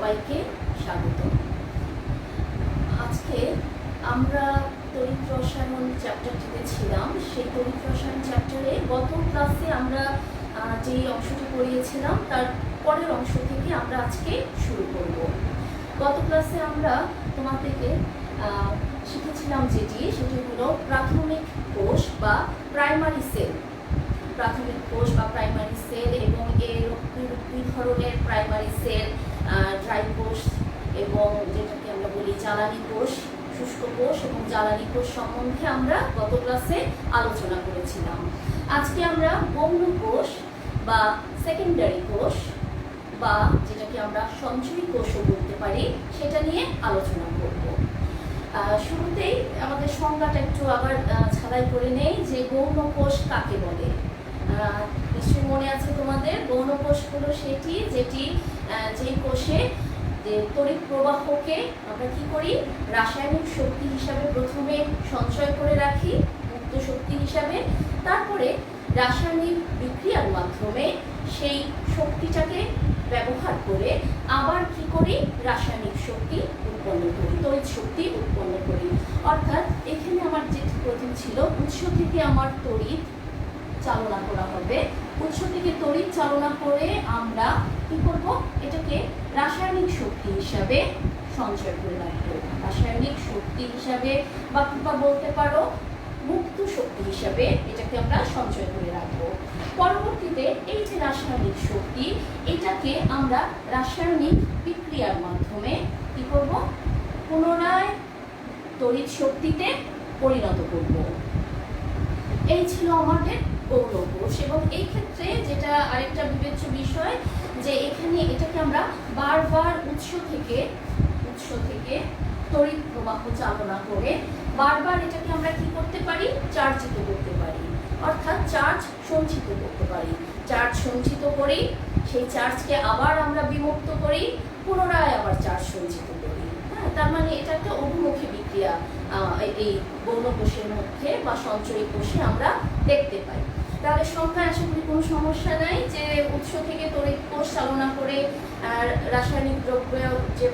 সবাইকে স্বাগত। আজকে আমরা তড়িৎ রসায়ন চ্যাপ্টারটিতে ছিলাম। সেই তড়িৎ রসায়ন চ্যাপ্টারে গত ক্লাসে আমরা যে অংশটি পড়িয়েছিলাম তার পরের অংশ থেকে আমরা আজকে শুরু করব। গত ক্লাসে আমরা তোমাদেরকে শিখেছিলাম সেটি হলো প্রাথমিক কোষ বা প্রাইমারি সেল। প্রাথমিক কোষ বা প্রাইমারি সেল এবং এর দুই ধরনের প্রাইমারি সেল, ড্রাই কোষ এবং যেটাকে আমরা বলি জ্বালানি কোষ, শুষ্ক কোষ এবং জ্বালানি কোষ সম্বন্ধে আমরা গত ক্লাসে আলোচনা করেছিলাম। আজকে আমরা গৌণ কোষ বা সেকেন্ডারি কোষ বা যেটাকে আমরা সঞ্চয়ী কোষও বলতে পারি সেটা নিয়ে আলোচনা করব। শুরুতেই আমাদের সংজ্ঞাটা একটু আবার ছাড়াই করে নেই যে গৌণ কোষ কাকে বলে। নিশ্চয়ই মনে আছে তোমাদের, গৌণ কোষ হলো যেই কোষে যে তড়িৎ প্রবাহকে আমরা কি করি, রাসায়নিক শক্তি হিসাবে প্রথমে সঞ্চয় করে রাখি মুক্ত শক্তি হিসাবে, তারপরে রাসায়নিক বিক্রিয়ার মাধ্যমে সেই শক্তিটাকে ব্যবহার করে আবার কি করি, রাসায়নিক শক্তি উৎপন্ন করি, তড়িৎ শক্তি উৎপন্ন করি। অর্থাৎ এখানে আমার যে প্রথম ছিল, উৎস থেকে আমার তড়িৎ চালনা করা হবে, উৎস থেকে তড়িৎ চালনা করে আমরা কি করব, এটাকে রাসায়নিক শক্তি হিসাবে সঞ্চয় করে রাখবো, রাসায়নিক শক্তি হিসাবে বা বলতে পারো মুক্ত শক্তি হিসাবে এটাকে আমরা সঞ্চয় করে রাখবো। পরবর্তীতে এই যে রাসায়নিক শক্তি, এটাকে আমরা রাসায়নিক বিক্রিয়ার মাধ্যমে কি করব, পুনরায় তড়িৎ শক্তিতে পরিণত করব। এই ছিল আমাদের গৌণ কোষ। এবং এই ক্ষেত্রে যেটা আরেকটা বিবেচ্য বিষয় যে এটাকে আমরা বারবার উৎস থেকে তড়িৎ প্রবাহ চালনা করে বারবার এটাকে আমরা কি করতে পারি, চার্জিত করতে পারি, অর্থাৎ চার্জ সঞ্চিত করতে পারি। চার্জ সঞ্চিত করি, সেই চার্জকে আবার আমরা বিমুক্ত করি, পুনরায় আবার চার্জ সঞ্চিত করি। হ্যাঁ, তার মানে এটা একটা অভিমুখী বিক্রিয়া এই গৌণ কোষের মধ্যে বা সঞ্চয়ী কোষে আমরা দেখতে পাই। তাহলে সংখ্যায় আশা করি কোনো সমস্যা নাই যে উৎস থেকে তড়িৎ কোষ চালনা করে রাসায়নিক দ্রব্যে যে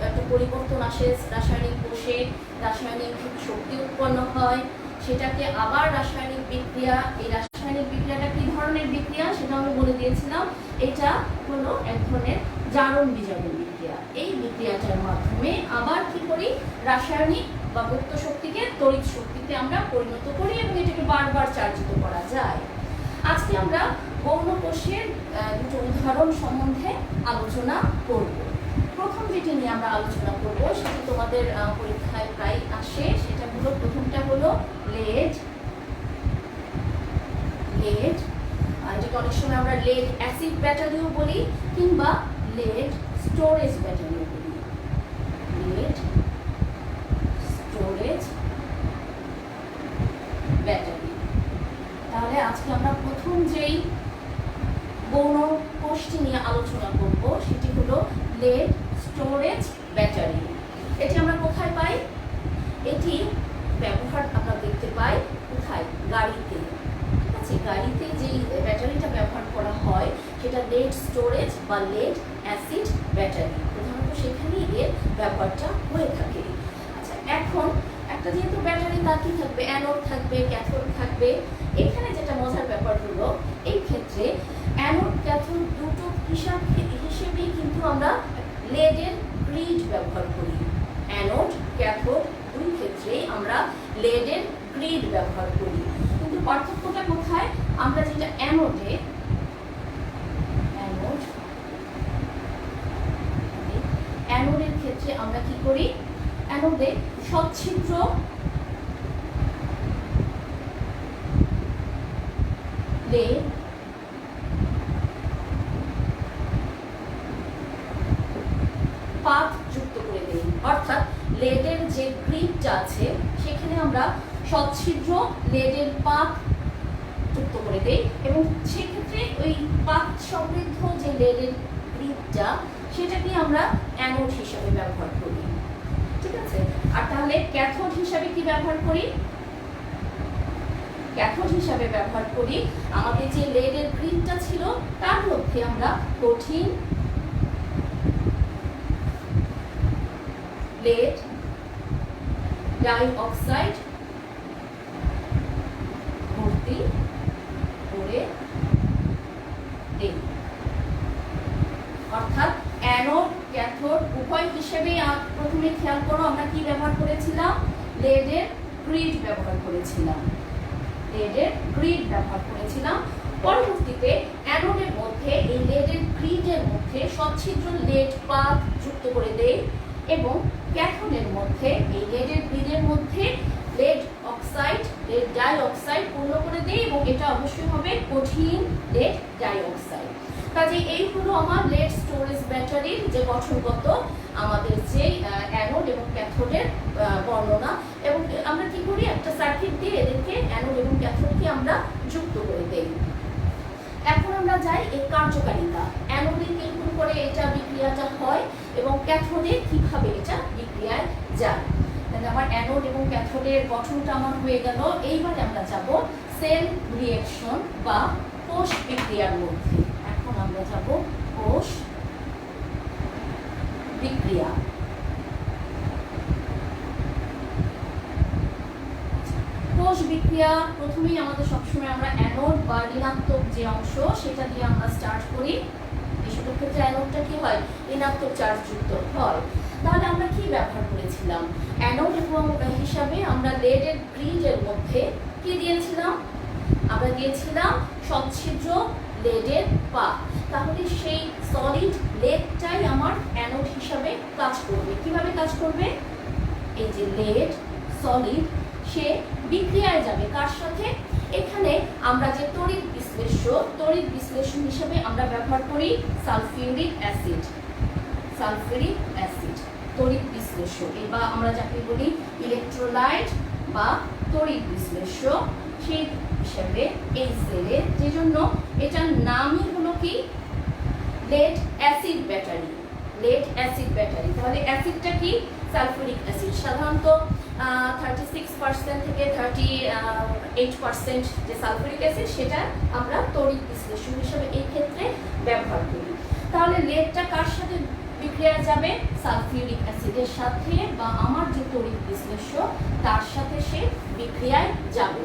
একটা পরিবর্তন আসে রাসায়নিক কোষে, রাসায়নিক শক্তি উৎপন্ন হয়, সেটাকে আবার রাসায়নিক বিক্রিয়া, এই রাসায়নিক বিক্রিয়াটা কি ধরনের বিক্রিয়া সেটা আমি বলে দিয়েছিলাম। এটা হলো এক ধরনের জারণ বিজারণ বিক্রিয়া। এই বিক্রিয়াটার মাধ্যমে আবার কি করি, রাসায়নিক বা মুক্ত শক্তিকে তড়িৎ শক্তিতে আমরা পরিণত করি এবং এটাকে বারবার চার্জিত করা যায়। আজকে আমরা গৌণ কোষের দুটো উদাহরণ সম্বন্ধে আলোচনা করব। প্রথম যেটি নিয়ে আমরা আলোচনা করব সেটি তোমাদের পরীক্ষায় প্রায় আসে, সেটা হলো প্রথমটা হলো লেড। যেটা অনেক সময় আমরা লেড অ্যাসিড ব্যাটারিও বলি কিংবা লেড স্টোরেজ ব্যাটারিও বলি। Lead storage battery. তাহলে আজকে আমরা প্রথম যেই গৌণ কোষটি নিয়ে আলোচনা করব সেটি হলো লেড স্টোরেজ ব্যাটারি। এটি আমরা কোথায় পাই? এটি ব্যবহার আমরা দেখতে পাই কোথায়, গাড়িতে। ঠিক আছে, গাড়িতে যেই ব্যাটারিটা ব্যবহার করা হয় সেটা লেড স্টোরেজ বা লেড অ্যাসিড ব্যাটারি, প্রধানত সেখানেই এর ব্যবহারটা হয়ে থাকে। আচ্ছা, এখন একটা যেহেতু ব্যাটারি, তার কি থাকবে, অ্যানোড থাকবে, ক্যাথোড থাকবে। এখানে যেটা মজার ব্যাপার হলো, এই ক্ষেত্রে অ্যানোড ক্যাথোড দুটো হিসেবেই কিন্তু আমরা লেডের গ্রিড ব্যবহার করি। অ্যানোড ক্যাথোড দুই ক্ষেত্রেই আমরা লেডের গ্রিড ব্যবহার করি, কিন্তু পার্থক্যটা কোথায়? আমরা যেটা অ্যানোডের ক্ষেত্রে আমরা কি করি, অ্যানোডে সচ্ছিদ্র লেড পাত যুক্ত করে দেই, অর্থাৎ লেডের যে গ্রিডটা আছে সেখানে আমরা সচ্ছিদ্র লেডের পাত যুক্ত করে দেই এবং সেক্ষেত্রে ওই পাত সমৃদ্ধ যে লেডের গ্রিডটা সেটাকে আমরা অ্যানোড হিসাবে ব্যবহার করি। ঠিক আছে, আর তাহলে ক্যাথোড হিসাবে কি ব্যবহার করি? ক্যাথোড হিসাবে ব্যবহার করি আমাদের যে লেডের গ্রিডটা ছিল তার মধ্যে আমরা কঠিন lead ডাইঅক্সাইড ভর্তি করে দেই। অর্থাৎ অ্যানোড ক্যাথোড উভয় হিসেবে প্রথমে খেয়াল করো আমরা কি ব্যবহার করেছিলাম, লেডের গ্রিড ব্যবহার করেছিলাম, লেডের গ্রিড ব্যবহার করেছিলাম। পরবর্তীতে অ্যানোডের মধ্যে এই লেডের গ্রিডের মধ্যে সচ্ছিদ্র লেড পাত যুক্ত করে দেই এবং ক্যাথোডের মধ্যে এই লেডের গ্রিডের মধ্যে লেড অক্সাইড লেড ডাইঅক্সাইড পূর্ণ করে দেই এবং এটা অবশ্যই হবে কঠিন লেড ডাইঅক্সাইড। কাজে এই হলো আমার লেড স্টোরেজ ব্যাটারির যে গঠনগত আমাদের যে অ্যানোড এবং ক্যাথোডের বর্ণনা। এবং আমরা কি করি, একটা সার্কিট দিয়ে এদেরকে অ্যানোড এবং ক্যাথোডকে আমরা যুক্ত করে দেই। এখন আমরা যাই এই কার্যকারিতা, অ্যানোডে কিরকম করে এটা বিক্রিয়াটা হয় এবং ক্যাথোডে কিভাবে এটা বিক্রিয়ায় যায়। তাহলে আমার অ্যানোড এবং ক্যাথোডের গঠনটা আমার হয়ে গেল। এইবারে আমরা যাব সেল রিঅ্যাকশন বা কোষ বিক্রিয়ার মধ্যে। এখন আমরা যাব কোষ বিক্রিয়া। কোষ বিক্রিয়া প্রথমেই আমাদের সবসময় আমরা অ্যানোড বা ঋণাত্মক যে অংশ সেটা দিয়ে আমরা স্টার্ট করি। বেশিরভাগ ক্ষেত্রে অ্যানোডটা কি হয়, ঋণাত্মক চার্জ যুক্ত হয়। তাহলে আমরা কি ব্যবহার করেছিলাম, অ্যানোড এবং হিসাবে আমরা লেডের গ্রিডের মধ্যে কি দিয়েছিলাম, আমরা দিয়েছিলাম সচ্ছিদ্র লেডের পা। তাহলে সেই সলিড লেডটাই আমার অ্যানোড হিসাবে কাজ করবে। কিভাবে কাজ করবে, এই যে লেড সলিড সে বিক্রিয়ায় যাবে কার সাথে, এখানে আমরা যে তড়িৎ বিশ্লেষণ হিসেবে আমরা ব্যবহার করি সালফিউরিক অ্যাসিড, সালফিউরিক অ্যাসিড তড়িৎ বিশ্লেষক বা আমরা যাকে বলি ইলেকট্রোলাইট বা তড়িৎ বিশ্লেষক, সেই হিসেবে এই সেলে যে জন্য এটার নামই হলো কি lead acid battery, lead acid battery. তাহলে অ্যাসিডটা কি, সালফিউরিক অ্যাসিড। সাধারণত 36% থেকে 38% যে সালফিউরিক অ্যাসিড সেটা আমরা তড়িৎ বিশ্লেষণ হিসেবে এই ক্ষেত্রে ব্যবহার করি। তাহলে লেডটা কার সাথে বিক্রিয়ায় যাবে, সালফিউরিক অ্যাসিডের সাথে বা আমার যে তড়িৎ বিশ্লেষক তার সাথে সে বিক্রিয়ায় যাবে।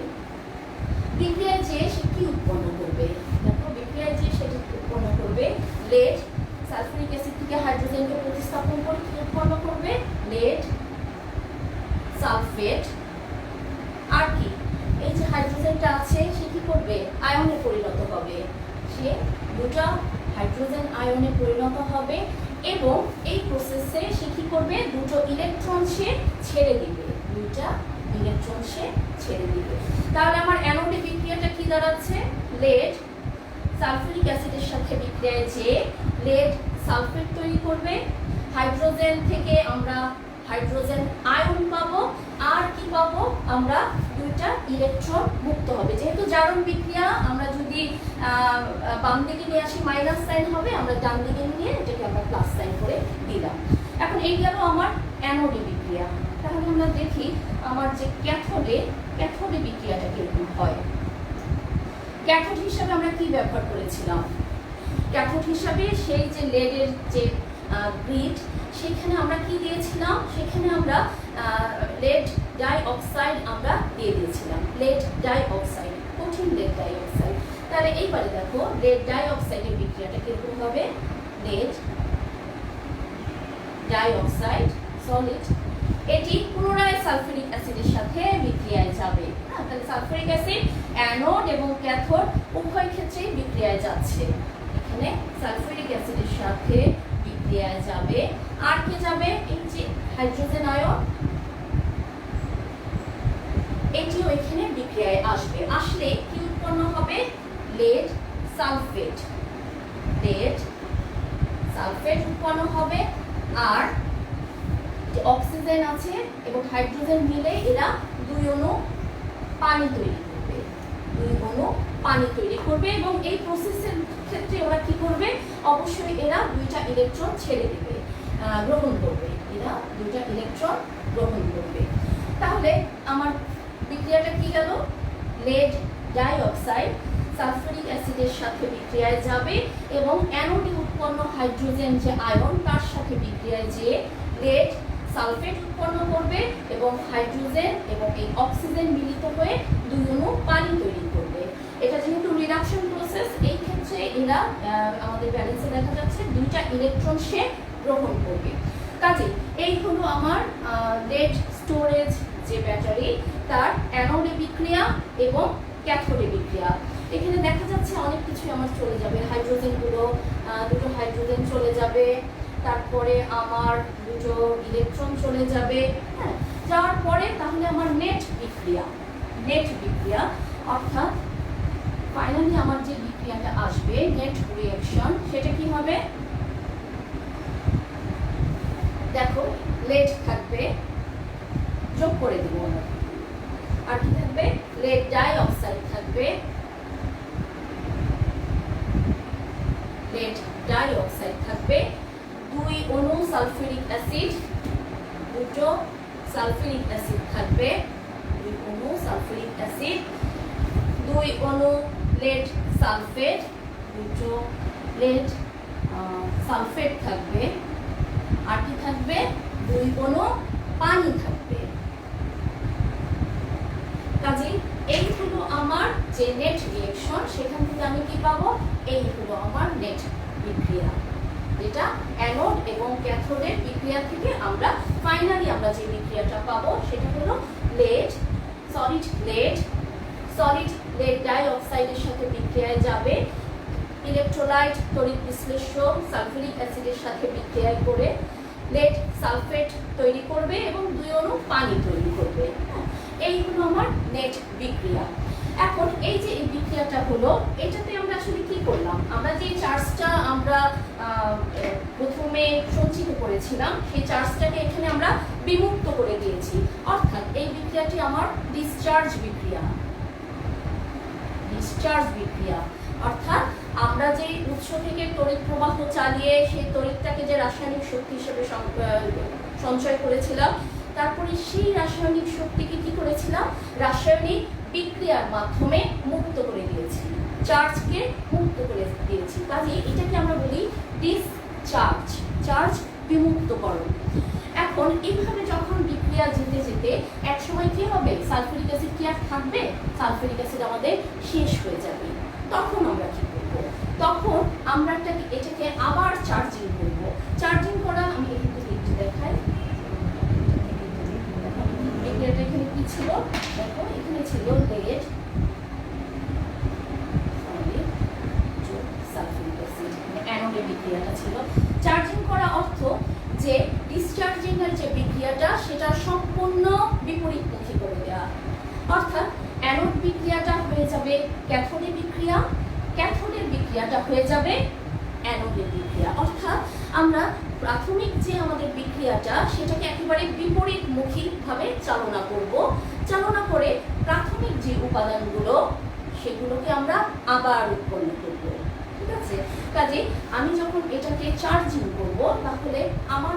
বিক্রিয়ায় যেয়ে সে কি উৎপন্ন করবে, দেখো বিক্রিয়ায় যেয়ে সেটা উৎপন্ন করবে লেড সালফিউরিক অ্যাসিড থেকে হাইড্রোজেনকে প্রতিস্থাপন করে কি উৎপন্ন করবে, লেড সালফেট। আর কি, এই যে হাইড্রোজেনটা আছে সে কি করবে, আয়নে পরিণত হবে, সে দুটা হাইড্রোজেন আয়নে পরিণত হবে এবং এই প্রসেসে সে কি করবে, দুটো ইলেকট্রন সে ছেড়ে দিবে, দুইটা ইলেকট্রন সে ছেড়ে দিবে। তাহলে আমার অ্যানোডে বিক্রিয়াটা কি দাঁড়াচ্ছে, লেড সালফিউরিক অ্যাসিডের সাথে বিক্রিয়ায় যে লেড সালফেট তৈরি করবে, হাইড্রোজেন থেকে আমরা হাইড্রোজেন আয়ন পাবো, আর কি পাবো আমরা দুইটা ইলেকট্রন মুক্ত হবে। যেহেতু জারণ বিক্রিয়া আমরা যদি বাম দিকে নিয়ে আসি মাইনাস সাইন হবে, আমরা ডান দিকে নিয়ে এটাকে আমরা প্লাস সাইন করে দিলাম। এখন এই গেল আমার অ্যানোডে বিক্রিয়া। তাহলে আমরা দেখি আমার যে ক্যাথোডে বিক্রিয়াটা কিরকম হয়। ক্যাথোড হিসাবে আমরা কি ব্যবহার করেছিলাম, ক্যাথোড হিসাবে সেই যে লেডের যে গ্রিড সেখানে আমরা কি দিয়েছিলাম, সেখানে আমরা লেড ডাইঅক্সাইড আমরা দিয়ে দিয়েছিলাম, লেড ডাইঅক্সাইড, কঠিন লেড ডাইঅক্সাইড। তাহলে এইবারে দেখো লেড ডাইঅক্সাইডের বিক্রিয়াটা কিরকম হবে, লেড ডাইঅক্সাইড সলিড এটি পুনরায় সালফিউরিক অ্যাসিডের সাথে বিক্রিয়ায় যাবে। তাহলে সালফিউরিক অ্যাসিড অ্যানোড এবং ক্যাথোড উভয় ক্ষেত্রেই বিক্রিয়ায় যাচ্ছে। এখানে সালফিউরিক অ্যাসিডের সাথে বিক্রিয়ায় যাবে, আর কি যাবে, এই যে হাইড্রোজেন আয়ন এটিও এখানে বিক্রিয়ায় আসবে। আসলে কি উৎপন্ন হবে, লেড সালফেট, লেড সালফেট উৎপন্ন হবে। আর যে অক্সিজেন আছে এবং হাইড্রোজেন মিলে এরা দুই অণু পানি তৈরি করবে, দুই অণু পানি তৈরি করবে এবং এই প্রসেসের ক্ষেত্রে ওরা কি করবে, অবশ্যই এরা দুইটা ইলেকট্রন ছেড়ে দেবে, গ্রহণ করবে, এরা দুইটা ইলেকট্রন গ্রহণ করবে। তাহলে আমার বিক্রিয়াটা কি গেল, লেড ডাইঅক্সাইড সালফিউরিক অ্যাসিডের সাথে বিক্রিয়ায় যাবে এবং অ্যানোডে উৎপন্ন হাইড্রোজেন যে আয়ন তার সাথে বিক্রিয়ায় যে লেড সালফেট উৎপন্ন করবে এবং হাইড্রোজেন এবং এই অক্সিজেন মিলিত হয়ে দুই অণু পানি তৈরি করবে। এটা যেহেতু রিডাকশন প্রসেস, এই ক্ষেত্রে এরা আমাদের ব্যালেন্সে দেখা যাচ্ছে দুইটা ইলেকট্রন সে গ্রহণ করবে। কাজে এই হলো আমার লেড স্টোরেজ যে ব্যাটারি, তার অ্যানোডে বিক্রিয়া এবং ক্যাথোডে বিক্রিয়া। এখানে দেখা যাচ্ছে অনেক কিছু আমার চলে যাবে, হাইড্রোজেনগুলো, দুটো হাইড্রোজেন চলে যাবে, তারপরে আমার দুটো ইলেকট্রন চলে যাবে। হ্যাঁ, যাওয়ার পরে তাহলে আমার নেট বিক্রিয়া অর্থাৎ ফাইনালি আমার যে বিক্রিয়াটা আসবে নেট রিঅ্যাকশন, সেটা কি হবে? দেখো লেড থাকবে, যোগ করে দেবো, আর কি থাকবে? লেড ডাই অক্সাইড থাকবে, দুই অণু সালফিউরিক অ্যাসিড, দুটো সালফিউরিক অ্যাসিড থাকবে, দুই অণু লেড সালফেট, দুটো লেড সালফেট থাকবে, আর কি থাকবে? দুই অণু পানি থাকবে। কাজেই এই হলো আমার যে নেট রিঅ্যাকশন, সেখান থেকে আমি কি পাবো? এই হলো আমার নেট বিক্রিয়া, যেটা অ্যানোড এবং ক্যাথোডের বিক্রিয়া থেকে আমরা ফাইনালি আমরা যে বিক্রিয়াটা পাবো সেটা হলো সলিড লেড ডাই অক্সাইডের সাথে বিক্রিয়ায় যাবে, ইলেকট্রোলাইট তড়িৎ বিশ্লেষ্য সালফিউরিক অ্যাসিডের সাথে বিক্রিয়ায় করে লেড সালফেট তৈরি করবে এবং দুই অণু পানি তৈরি করবে। এই হলো আমার নেট বিক্রিয়া। এখন এই যে এই বিক্রিয়াটা হলো, এটাতে আমরা আসলে কি করলাম? আমরা যে চার্জটা আমরা প্রথমে সঞ্চিত করেছিলাম, সেই চার্জটাকে এখানে আমরা বিমুক্ত করে দিয়েছি। অর্থাৎ এই বিক্রিয়াটি আমার ডিসচার্জ বিক্রিয়া। অর্থাৎ আমরা যে উৎস থেকে তড়িৎ প্রবাহ চালিয়ে সেই তড়িৎটাকে যে রাসায়নিক শক্তি হিসেবে সঞ্চয় করেছিলাম, তারপরে সেই রাসায়নিক শক্তিকে কি করেছিলাম? রাসায়নিক বিক্রিয়ার মাধ্যমে মুক্ত করে দিয়েছি, চার্জকে মুক্ত করে দিয়েছি। কাজে এটাকে আমরা বলি চার্জ বিমুক্তকরণ। এখন এইভাবে যখন বিক্রিয়া যেতে যেতে এক সময় কি হবে? সালফিউরিক অ্যাসিড কি আর থাকবে? সালফিউরিক অ্যাসিড আমাদের শেষ হয়ে যাবে। তখন আমরা কি করব? তখন আমরা এটাকে আবার চার্জিং করব। চার্জিং করা আমি একটু দেখাই। বিক্রিয়াটা এখানে কি ছিল? দেখো এখানে ছিল লেড সালফিউরিক অ্যাসিড, অ্যানোডে বিক্রিয়াটা ছিল। চার্জিং করা অর্থ যে ডিসচার্জিং এর যে বিক্রিয়াটা সেটা সম্পূর্ণ বিপরীতমুখী করে দেওয়া। অর্থাৎ অ্যানোড বিক্রিয়াটা হয়ে যাবে ক্যাথোডে বিক্রিয়া, ক্যাথোডের বিক্রিয়াটা হয়ে যাবে অ্যানোডের বিক্রিয়া। অর্থাৎ আমরা প্রাথমিক যে আমাদের বিক্রিয়াটা সেটাকে একেবারে বিপরীতমুখীভাবে চালনা করব। চালনা করে প্রাথমিক যে উপাদানগুলো সেগুলোকে আমরা আবার উৎপন্ন করব। ঠিক আছে? কাজে আমি যখন এটাকে চার্জিং করব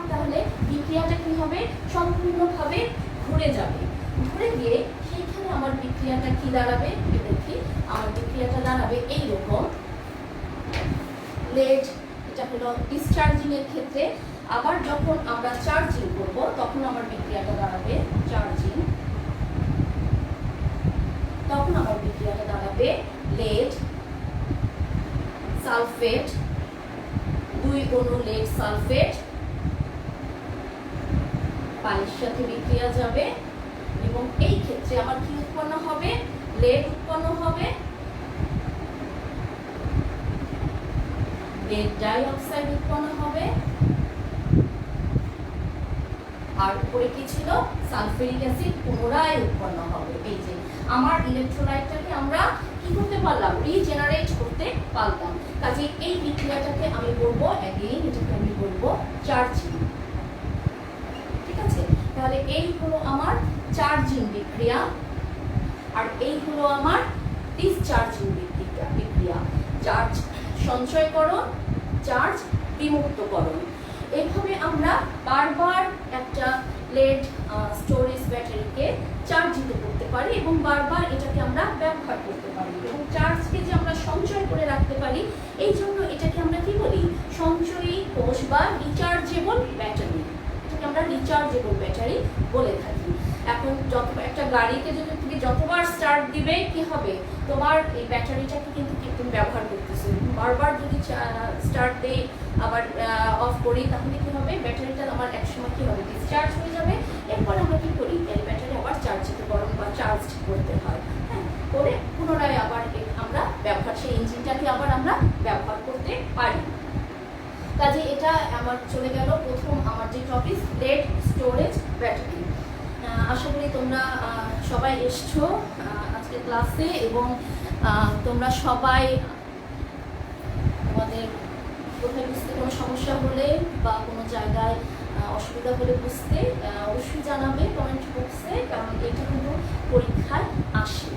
তাহলে বিক্রিয়াটা কি হবে? সম্পূর্ণভাবে ঘুরে যাবে। ঘুরে গিয়ে সেইখানে আমার বিক্রিয়াটা কি দাঁড়াবে? দেখি, আমার বিক্রিয়াটা দাঁড়াবে এইরকম। লেড, এটা হলো ডিসচার্জিং এর ক্ষেত্রে। আবার যখন আমরা চার্জিং করব তখন আমার বিক্রিয়াটা দাঁড়াবে লেড সালফেট, দুই অণু লেড সালফেট পানির সাথে বিক্রিয়া যাবে এবং এই ক্ষেত্রে আমার কি উৎপন্ন হবে? লেড উৎপন্ন হবে, লেড ডাই অক্সাইড উৎপন্ন হবে, আর উপরে কি ছিল? সালফিউরিক অ্যাসিড পুনরায় উৎপন্ন হবে। এই যে আমার ইলেকট্রোলাইটটাকে আমরা কি করতে পারলাম? রিজেনারেট করতে পারলাম। কাজে এই বিক্রিয়াটাকে আমি বলবো এটাকে আমি বলবো চার্জিং। ঠিক আছে? তাহলে এই হলো আমার চার্জিং বিক্রিয়া, আর এই হলো আমার ডিসচার্জিং বিক্রিয়া। চার্জ সঞ্চয়করণ, চার্জ বিমুক্তকরণ। এইভাবে আমরা বারবার একটা লেড স্টোরেজ ব্যাটারিকে চার্জিত করতে পারি এবং বারবার এটাকে আমরা ব্যবহার করতে পারি এবং চার্জকে যে আমরা সঞ্চয় করে রাখতে পারি, এই জন্য এটাকে আমরা কি বলি? সঞ্চয়ী কোষ বা রিচার্জেবল ব্যাটারি। ব্যাটারিটাকে আমরা রিচার্জেবল ব্যাটারি বলে থাকি। এখন একটা গাড়িকে যদি তুমি যতবার স্টার্ট দিবে কি হবে, তোমার এই ব্যাটারিটাকে কিন্তু তুমি ব্যবহার করতেছো। বারবার যদি স্টার্ট দেই আবার অফ করি তাহলে কি হবে, ব্যাটারিটা আমার একসময় কি হবে, ডিসচার্জ হয়ে যাবে। এরপর আমরা কি করি, এই ব্যাটারি আবার চার্জ দিতে গরম বা চার্জ করতে হয়, হ্যাঁ, করে পুনরায় আবার আমরা ব্যবহার, সেই ইঞ্জিনটাকে আবার আমরা ব্যবহার করতে পারি। কাজে এটা আমার চলে গেল প্রথম আমার যে টপিক, লেড স্টোরেজ ব্যাটারি। আশা করি তোমরা সবাই এসছো আজকে ক্লাসে, এবং তোমরা সবাই তোমাদের কোথায় বুঝতে কোনো সমস্যা হলে বা কোনো জায়গায় অসুবিধা হলে বুঝতে অবশ্যই জানাবে কমেন্ট বক্সে, কারণ এটা কিন্তু পরীক্ষায় আসে।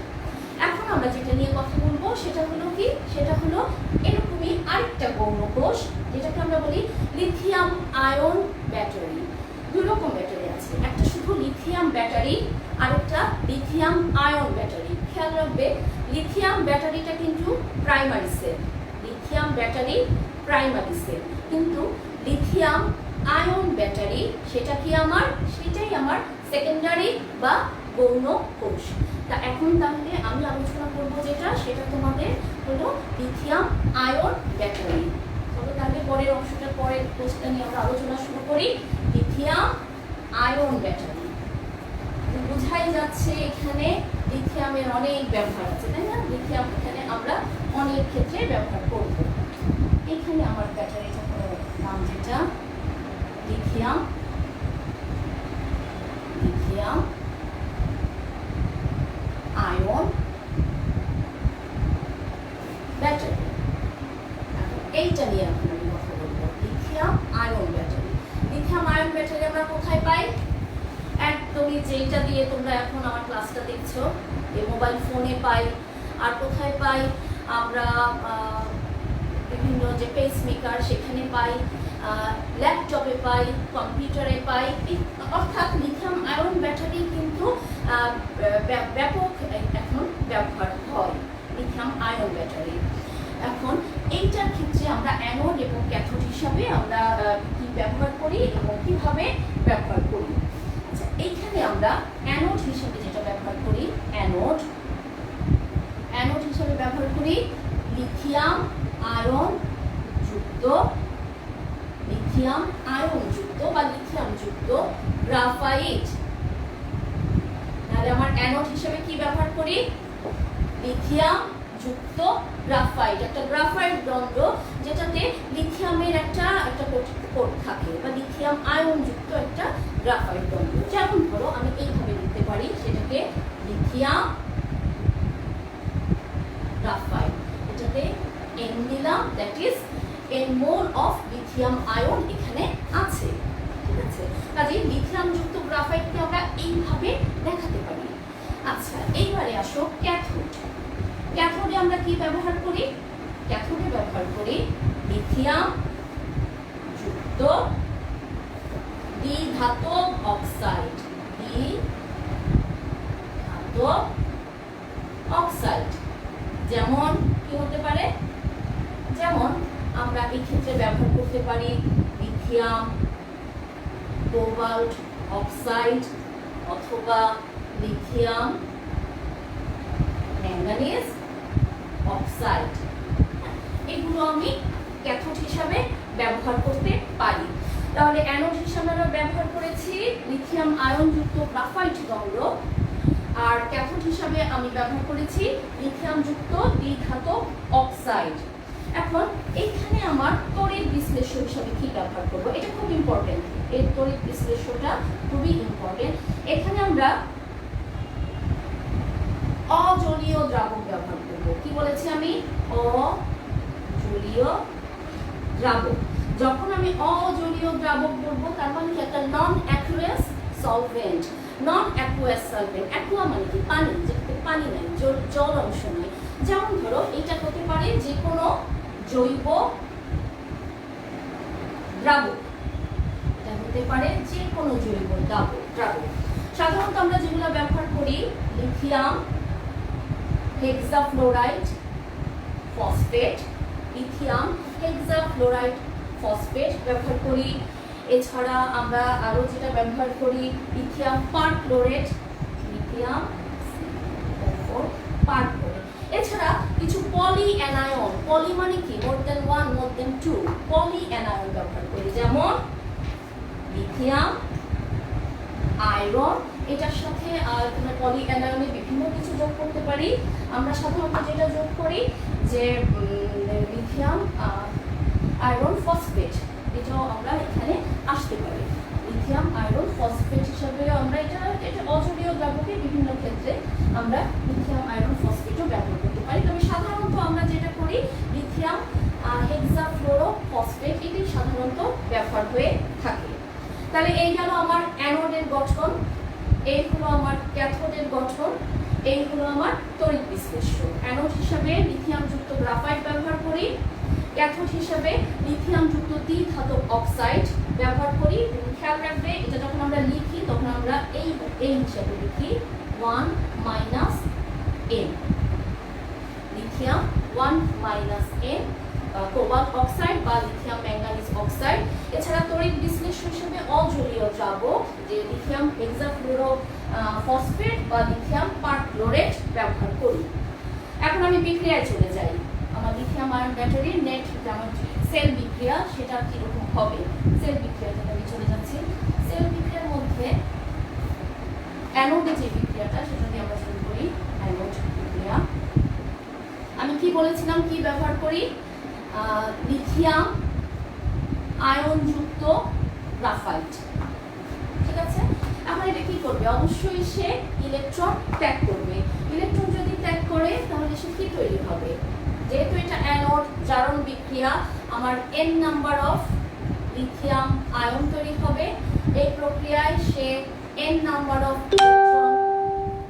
এখন আমরা যেটা নিয়ে কথা বলবো সেটা হলো কি, সেটা হলো এরকমই আরেকটা গৌণ কোষ, যেটাকে আমরা বলি লিথিয়াম আয়ন ব্যাটারি। দুই রকম ব্যাটারি আছে, একটা শুধু লিথিয়াম ব্যাটারি, আরেকটা লিথিয়াম আয়ন ব্যাটারি। খেয়াল রাখবে, লিথিয়াম ব্যাটারিটা কিন্তু primary sell, lithium battery primary sell, কিন্তু লিথিয়াম আয়ন ব্যাটারি সেটাই আমার সেকেন্ডারি বা গৌণ কোষ। তা এখন তাহলে আমি আলোচনা করবো যেটা, সেটা তোমাদের হলো লিথিয়াম আয়ন ব্যাটারি। তবে তাহলে পরের অংশটা, পরের কোষটা নিয়ে আমরা আলোচনা শুরু করি। লিথিয়াম আয়ন ব্যাটারি, বোঝাই যাচ্ছে এখানে লিথিয়ামের অনেক ব্যবহার আছে, তাই না? লিথিয়াম এখানে আমরা অনেক ক্ষেত্রে ব্যবহার করব। এখানে আমার ব্যাটারিটা নাম যেটা লিথিয়াম আয়ন ব্যাটারি। এইটা নিয়ে এখন আমি কথা বলবো, lithium ion battery. Lithium ion battery আমরা কোথায় পাই? একদমই যেটা দিয়ে তোমরা এখন আমার ক্লাসটা দেখছো, এই মোবাইল ফোনে পাই। আর কোথায় পাই আমরা, বিভিন্ন যে পেসমেকার সেখানে পাই, ল্যাপটপে পাই, কম্পিউটারে পাই। অর্থাৎ লিথিয়াম আয়ন ব্যাটারি কিন্তু ব্যাপক এখন ব্যবহার হয়, লিথিয়াম আয়ন ব্যাটারি। এখন এইটার ক্ষেত্রে আমরা অ্যানোড এবং ক্যাথোড হিসাবে আমরা কি ব্যবহার করি এবং কিভাবে ব্যবহার করি। আচ্ছা, এইখানে আমরা অ্যানোড হিসাবে যেটা ব্যবহার করি, অ্যানোড হিসাবে ব্যবহার করি লিথিয়াম আয়ন যুক্ত বা লিথিয়াম যুক্ত গ্রাফাইট। তাহলে আমার অ্যানোড হিসেবে কি ব্যবহার করি, লিথিয়াম যুক্ত গ্রাফাইট, একটা গ্রাফাইট দ্বন্দ্ব যেটাতে লিথিয়ামের একটা কোট থাকে, বা লিথিয়াম আয়ন যুক্ত একটা গ্রাফাইট দ্বন্দ্ব। যেমন ধরো আমি এইভাবে লিখতে পারি, সেটাকে লিথিয়াম গ্রাফাইট, এটাতে N দিলাম, that is N mole of lithium ion এখানে আছে, ঠিক আছে? কাজে লিথিয়াম যুক্ত গ্রাফাইটকে আমরা এইভাবে দেখাতে পারি। আচ্ছা, এইবারে আসো ক্যাথোড। ক্যাথোডে আমরা কি ব্যবহার করি? ক্যাথোডে ব্যবহার করি লিথিয়াম যুক্ত দ্বিধাতব অক্সাইড, যেমন কি হতে পারে, যেমন আমরা এই ক্ষেত্রে ব্যবহার করতে পারি লিথিয়াম কোবাল্ট অক্সাইড অথবা লিথিয়াম ম্যাঙ্গানিজ অক্সাইড। এগুলো আমি ক্যাথোড হিসাবে ব্যবহার করতে পারি। তাহলে অ্যানোড হিসাবে আমরা ব্যবহার করেছি লিথিয়াম আয়ন যুক্ত গ্রাফাইট দ্বন্দ্ব, আর ক্যাথোড হিসাবে আমি ব্যবহার করেছি লিথিয়াম যুক্ত দ্বিধাতব অক্সাইড। এখন এইখানে আমার তড়িৎ বিশ্লেষ্য হিসাবে কি ব্যবহার করব, এটা খুব ইম্পর্টেন্ট। এই তড়িৎ বিশ্লেষ্যটা খুবই ইম্পর্টেন্ট। এখানে আমরা অজলীয় দ্রাবক ব্যবহার করব। কি বলেছি আমি? অজলীয় দ্রাবক। যখন আমি অজলীয় দ্রাবক বলবো তার মানে একটা নন অ্যাকুয়াস সলভেন্ট। নন অ্যাকুয়াস সলভেন্ট, অ্যাকুয়া মানে কি পানি, যেটাতে পানি নাই, জল অংশ নাই। যেমন ধরো এটা হতে পারে যে কোনো জৈব দ্রাবক, এটা হতে পারে যে কোনো জৈব দ্রাবক। সাধারণত আমরা যেগুলো ব্যবহার করি lithium hexafluoride phosphate, lithium hexafluoride phosphate ব্যবহার করি। এছাড়া আমরা আরো যেটা ব্যবহার করি লিথিয়াম পারক্লোরেট, লিথিয়াম পারক্লোরেট। এছাড়া কিছু পলি অ্যানায়ন, পলি মানে কি মোর দেন ওয়ান মোর দেন টু, পলি অ্যানায়ন ব্যবহার করি, যেমন লিথিয়াম আয়রন। এটার সাথে পলি অ্যানায়নে বিভিন্ন কিছু যোগ করতে পারি। আমরা সাধারণত যেটা যোগ করি যে লিথিয়াম আয়রন ফসফেট, এটাও আমরা এখানে আসতে পারি। লিথিয়াম আয়রন ফসফেট হিসাবে আমরা এটা অজলীয় দ্রব্যকে বিভিন্ন ক্ষেত্রে আমরা লিথিয়াম আয়রন ফসফেটও ব্যবহার করতে পারি। তবে সাধারণত আমরা যেটা করি লিথিয়াম হেক্সাফ্লোরো ফসফেট, এটি সাধারণত ব্যবহার হয়ে থাকে। তাহলে এই গেল আমার অ্যানোডের গঠন, এই হলো আমার ক্যাথোডের গঠন, এই হলো আমার তড়িৎ বিশ্লেষ্য। অ্যানোড হিসাবে লিথিয়াম যুক্ত গ্রাফাইট ব্যবহার করি, ক্যাথোড হিসাবে লিথিয়াম যুক্ত দ্বিধাতব অক্সাইড ব্যবহার করি। খেয়াল রাখবে এটা যখন আমরা লিখি তখন আমরা এই হিসাবে লিখি 1 - N, lithium 1 - N cobalt oxide বা লিথিয়াম ম্যাঙ্গানিজ অক্সাইড। এছাড়া তড়িৎ বিশ্লেষ্য হিসেবে অজলীয় দ্রাবক যে লিথিয়াম হেক্সাফ্লোরো ফসফেট বা লিথিয়াম পারক্লোরেট ব্যবহার করি। এখন আমি বিক্রিয়ায় চলে যাই। আমার লিথিয়াম আয়ন ব্যাটারির নেট যেমন সেল বিক্রিয়া সেটা কিরকম হবে। সেল বিক্রিয়াতে আমি চলে যাচ্ছি। সেল বিক্রিয়ার মধ্যে অ্যানোডে যে বিক্রিয়াটা সেটা দিয়ে আমরা শুরু করি। অ্যানোড বিক্রিয়া আমি কি বলেছিলাম, কি ব্যবহার করি? লিথিয়াম আয়ন যুক্ত গ্রাফাইট, ঠিক আছে। এখন এটা কি করবে? অবশ্যই সে ইলেকট্রন ত্যাগ করবে। ইলেকট্রন যদি ত্যাগ করে তাহলে সে কি তৈরি হবে? যেহেতু এটা অ্যানোড জারণ বিক্রিয়া, আমার n number of lithium ion তৈরি হবে। এই প্রক্রিয়ায় সে n নাম্বার অফ ইলেকট্রন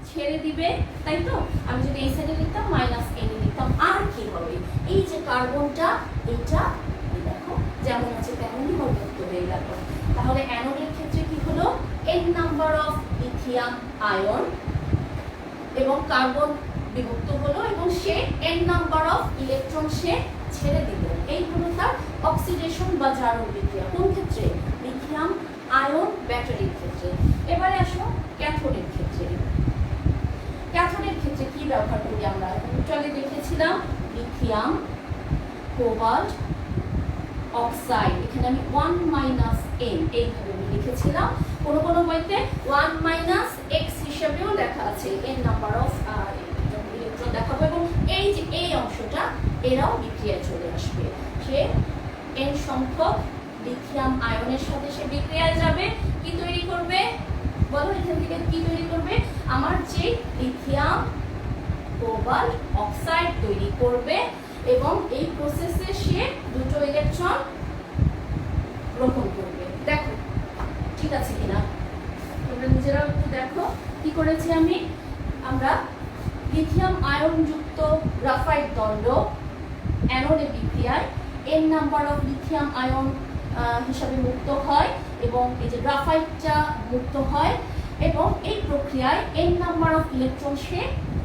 ছেড়ে দিবে, তাই তো? আমি যদি এই সাইডে লিখতাম -n লিখতাম, আর কি হবে? এই যে কার্বনটা, এটা দেখো যেমন আছে তেমনই বিভক্ত হয়ে গেল। তাহলে অ্যানোডের ক্ষেত্রে কি হলো? n number of lithium ion এবং কার্বন বিভক্ত হলো এবং সে n নাম্বার অফ ইলেকট্রন সে ছেড়ে দিল। এই হলো তার অক্সিডেশন বা জারণ বিক্রিয়া। কোন ক্ষেত্রে? লিথিয়াম আয়ন ব্যাটারির ক্ষেত্রে। এবারে আসো ক্যাথোডের ক্ষেত্রে। ক্যাথোডের ক্ষেত্রে কি ব্যবহার করি আমরা? চলে দেখেছিলাম লিথিয়াম কোবাল্ট অক্সাইড। এখানে আমি 1 - N এইভাবে আমি লিখেছিলাম। কোনো কোনো বইতে 1 - X হিসেবেও লেখা আছে, n নাম্বার অফ ইলেকট্রন দেখাবো। এবং এই যে এই অংশটা এরাও বিক্রিয়ায় চলে আসবে। সে n সংখ্যক লিথিয়াম আয়নের সাথে সে বিক্রিয়ায় যাবে। কি তৈরি করবে বলো? এখান থেকে কি তৈরি করবে? আমার যে লিথিয়াম কোবাল্ট অক্সাইড তৈরি করবে এবং এই প্রসেসে সে দুটো ইলেকট্রন গ্রহণ করবে। দেখো ঠিক আছে কিনা, তোমরা নিজেরাও একটু দেখো কি করেছি আমি। আমরা লিথিয়াম আয়ন যুক্ত গ্রাফাইট দণ্ড অ্যানোডে বিক্রিয়ায় n number of lithium ion হিসাবে মুক্ত হয় এবং এই যে গ্রাফাইটটা মুক্ত হয় এবং এই প্রক্রিয়ায় n নাম্বার অফ ইলেকট্রন সে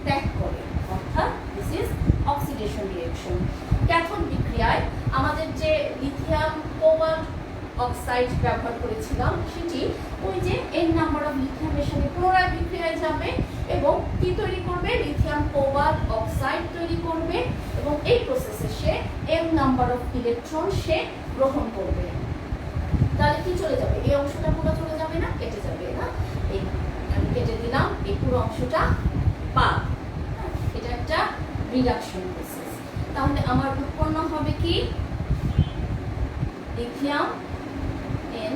ত্যাগ করে, অর্থাৎ this is oxidation reaction. Cathode বিক্রিয়ায় আমাদের যে লিথিয়াম কোবাল্ট অক্সাইড ব্যবহার করেছিলাম সেটি ওই যে n নাম্বার অফ লিথিয়ামের সাথে পুনরায় বিক্রিয়ায় যাবে এবং কি তৈরি করবে? লিথিয়াম কোবাল্ট অক্সাইড তৈরি করবে এবং এই প্রসেসে সে m নাম্বার অফ ইলেকট্রন সে গ্রহণ করবে। তাহলে কি চলে যাবে? এই অংশটা পুরো চলে যাবে না? কেটে যাবে না? এই আমি কেটে দিলাম, এই পুরো অংশটা বাদ। এটা একটা রিডাকশন প্রসেস। তাহলে আমার উৎপন্ন হবে কি? লিথিয়াম n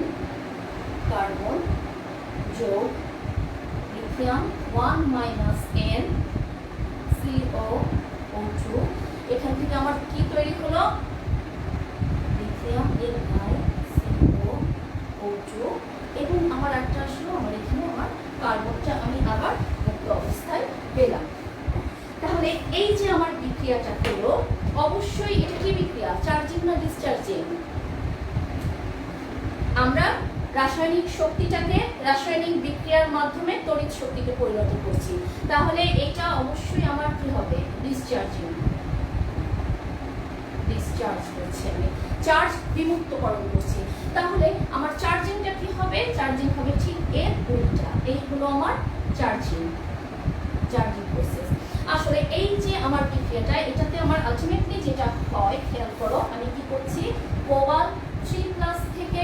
কার্বন যোগ লিথিয়াম 1 - N COO2। এখান থেকে আমার কি তৈরি হলো? লিথিয়াম NiCO2 এবং আমার একটা আসলো আমার এখানে আমার কার্বনটা আমি আবার মুক্ত অবস্থায় পেলাম। তাহলে এই যে আমার বিক্রিয়াটা হলো, অবশ্যই এটা কি বিক্রিয়া? চার্জিং না ডিসচার্জিং? আমরা রাসায়নিক শক্তিটাকে রাসায়নিক বিক্রিয়ার মাধ্যমে তড়িৎ শক্তিতে পরিণত করছি। তাহলে এটা অবশ্যই আমার কি হবে? ডিসচার্জিং, ডিসচার্জ করছি আমি। চার্জ বিমুক্তকরণ করছি। তাহলে আমার চার্জিংটা কি হবে? চার্জিং হবে ঠিক এর উল্টা। এই হলো আমার চার্জিং প্রসেস। আসলে এই যে আমার বিক্রিয়াটা, এটাতে আমার আলটিমেটলি যেটা হয়, খেয়াল করো, আমি কি করছি, কোবাল্ট 3+ থেকে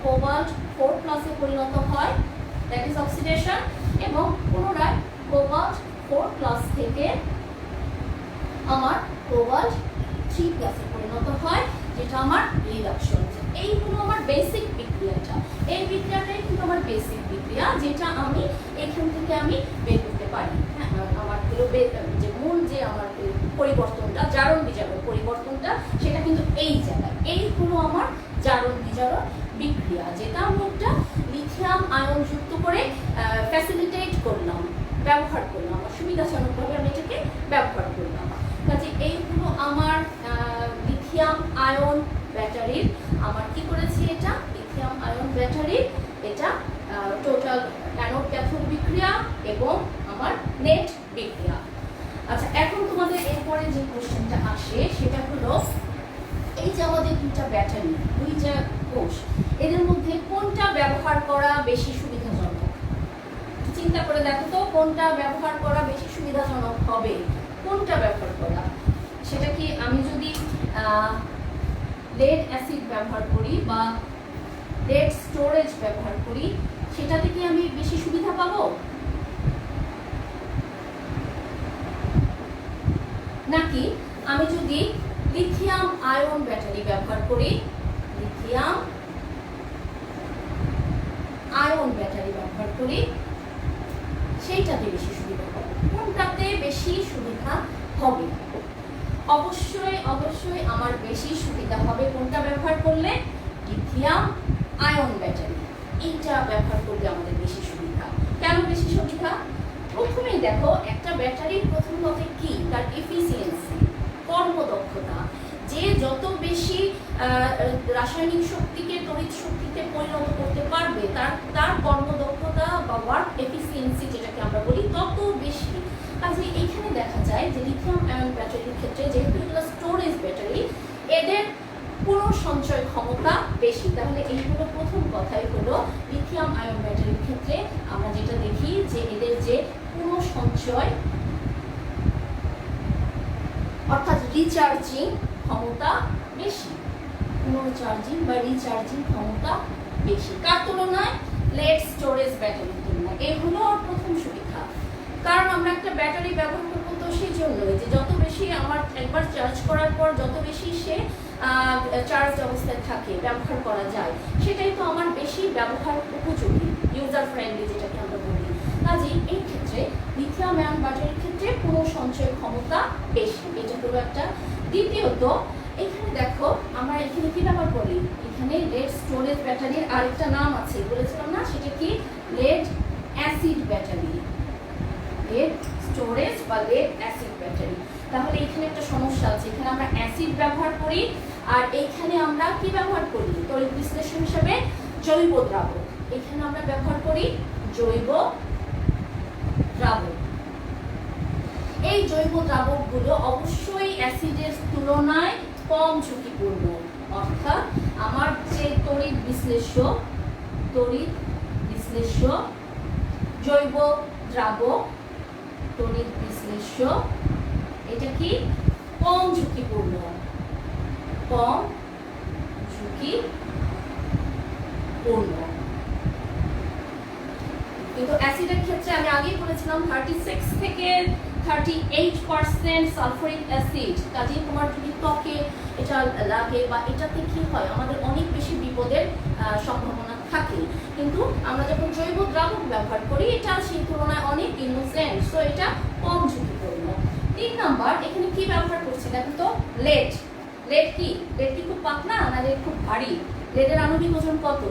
কোবাল্ট 4+ পরিণত হয়, দ্যাট ইজ অক্সিডেশন, এবং পুনরায় কোবাল্ট 4+ থেকে আমার কোবাল্ট 3+ পরিণত হয়, যেটা আমার রিডাকশন। এই হলো আমার বেসিক বিক্রিয়াটা। এই বিক্রিয়াটাই কিন্তু আমার বেসিক বিক্রিয়া, যেটা আমি এখান থেকে আমি বের করতে পারি। হ্যাঁ, আমার হলো যে মূল যে আমার পরিবর্তনটা, জারণ বিজারণ পরিবর্তনটা, সেটা কিন্তু এই জায়গায়। এই হলো আমার জারণ বিজারণ বিক্রিয়া, যেটা আমি একটা লিথিয়াম আয়ন যুক্ত করে ফ্যাসিলিটেট করলাম, ব্যবহার করলাম, আমার সুবিধাজনকভাবে আমি এটাকে ব্যবহার করলাম। কাজে এই হলো আমার লিথিয়াম আয়ন ব্যাটারির, আমার কি করেছি, এটা লিথিয়াম আয়ন ব্যাটারির, এটা টোটাল অ্যানোড ক্যাথোড বিক্রিয়া এবং আমার নেট বিক্রিয়া। আচ্ছা, এখন তোমাদের এরপরে যে কোশ্চেনটা আসে সেটা হলো, এই যে আমাদের দুইটা ব্যাটারি, দুইটা কোষ, এদের মধ্যে কোনটা ব্যবহার করা বেশি সুবিধাজনক? চিন্তা করে দেখো তো, কোনটা ব্যবহার করা বেশি সুবিধাজনক হবে, কোনটা ব্যবহার করা? সেটা কি আমি যদি লেড অ্যাসিড ব্যবহার করি বা লেড স্টোরেজ ব্যবহার করি, সেটাতে কি আমি বেশি সুবিধা পাবো, নাকি আমি যদি লিথিয়াম আয়ন ব্যাটারি ব্যবহার করি, লিথিয়াম আয়ন ব্যাটারি ব্যবহার করি, সেইটাতে বেশি সুবিধা হবে? কোনটাতে বেশি সুবিধা হবে? অবশ্যই আমার বেশি সুবিধা হবে কোনটা ব্যবহার করলে? লিথিয়াম আয়ন ব্যাটারি, এইটা ব্যবহার করলে আমাদের বেশি সুবিধা। কেন বেশি সুবিধা? প্রথমেই দেখো, একটা ব্যাটারির প্রথম কথা কি, তার এফিসিয়েন্সি, কর্মদক্ষতা। যে যত বেশি রাসায়নিক শক্তিকে তড়িৎ শক্তিতে পরিণত করতে পারবে, তার কর্মদক্ষতা বা ওয়ার্ক এফিসিয়েন্সি যেটাকে আমরা বলি, তত বেশি। কাজে এখানে দেখা যায় যে লিথিয়াম আয়ন ব্যাটারির ক্ষেত্রে, যেহেতু এগুলো স্টোরেজ ব্যাটারি, এদের পুনঃসঞ্চয় ক্ষমতা বেশি। তাহলে এই হলো প্রথম কথাই হলো, লিথিয়াম আয়ন ব্যাটারির ক্ষেত্রে আমরা যেটা দেখি যে এদের যে পুনঃসঞ্চয় অর্থাৎ রিচার্জিং ক্ষমতা বেশি, পুনঃচার্জিং বা রিচার্জিং ক্ষমতা বেশি। কার তুলনায়? লেড স্টোরেজ ব্যাটারির তুলনায়। এই হলো প্রথম সুবিধা। কারণ আমরা একটা ব্যাটারি ব্যবহার করবো তো সেই জন্যই যে যত বেশি আমার একবার চার্জ করার পর যত বেশি সে চার্জ অবস্থায় থাকে, ব্যবহার করা যায়, সেটাই তো আমার বেশি ব্যবহার উপযোগী, ইউজার ফ্রেন্ডলি যেটাকে আমরা বলি। কাজেই এই ক্ষেত্রে লিথিয়াম আয়ন ব্যাটারির ক্ষেত্রে পুনঃসঞ্চয় ক্ষমতা বেশি, এটা হলো একটা। দ্বিতীয়ত, এখানে দেখো আমরা এখানে কি ব্যবহার করি, এখানে লেড স্টোরেজ ব্যাটারির আরেকটা নাম আছে, বলেছিলাম না, সেটা কি? Lead acid battery, lead storage বা লেড অ্যাসিড ব্যাটারি। তাহলে এখানে একটা সমস্যা আছে, এখানে আমরা অ্যাসিড ব্যবহার করি, আর এইখানে আমরা কি ব্যবহার করি তড়িৎ বিশ্লেষণ হিসেবে? জৈব দ্রাবক। এখানে আমরা ব্যবহার করি জৈব দ্রাবক। এই জৈব দ্রাবকগুলো অবশ্যই অ্যাসিডের তুলনায় কম ঝুঁকিপূর্ণ, অর্থাৎ আমার যে তড়িৎ বিশ্লেষ্য জৈব দ্রাবক, তড়িৎ বিশ্লেষ্য, এটা কি কম ঝুঁকিপূর্ণ, কিন্তু অ্যাসিডের ক্ষেত্রে আমি আগেই বলেছিলাম 36 থেকে 38% সালফারিক অ্যাসিড। কাজেই তোমার যদি ত্বকে এটা লাগে বা এটাতে কি হয়, আমাদের অনেক বেশি বিপদের সম্ভাবনা থাকে। কিন্তু আমরা যখন জৈব দ্রাবক ব্যবহার করি, এটা সেই তুলনায় অনেক ইনোসেন্ট, সো এটা কম ঝুঁকিপূর্ণ। 3 নাম্বার, এখানে কি ব্যবহার করছি দেখো তো? লেড কি খুব পাতলা না লেড খুব ভারী? লেডের আণবিক ওজন কত?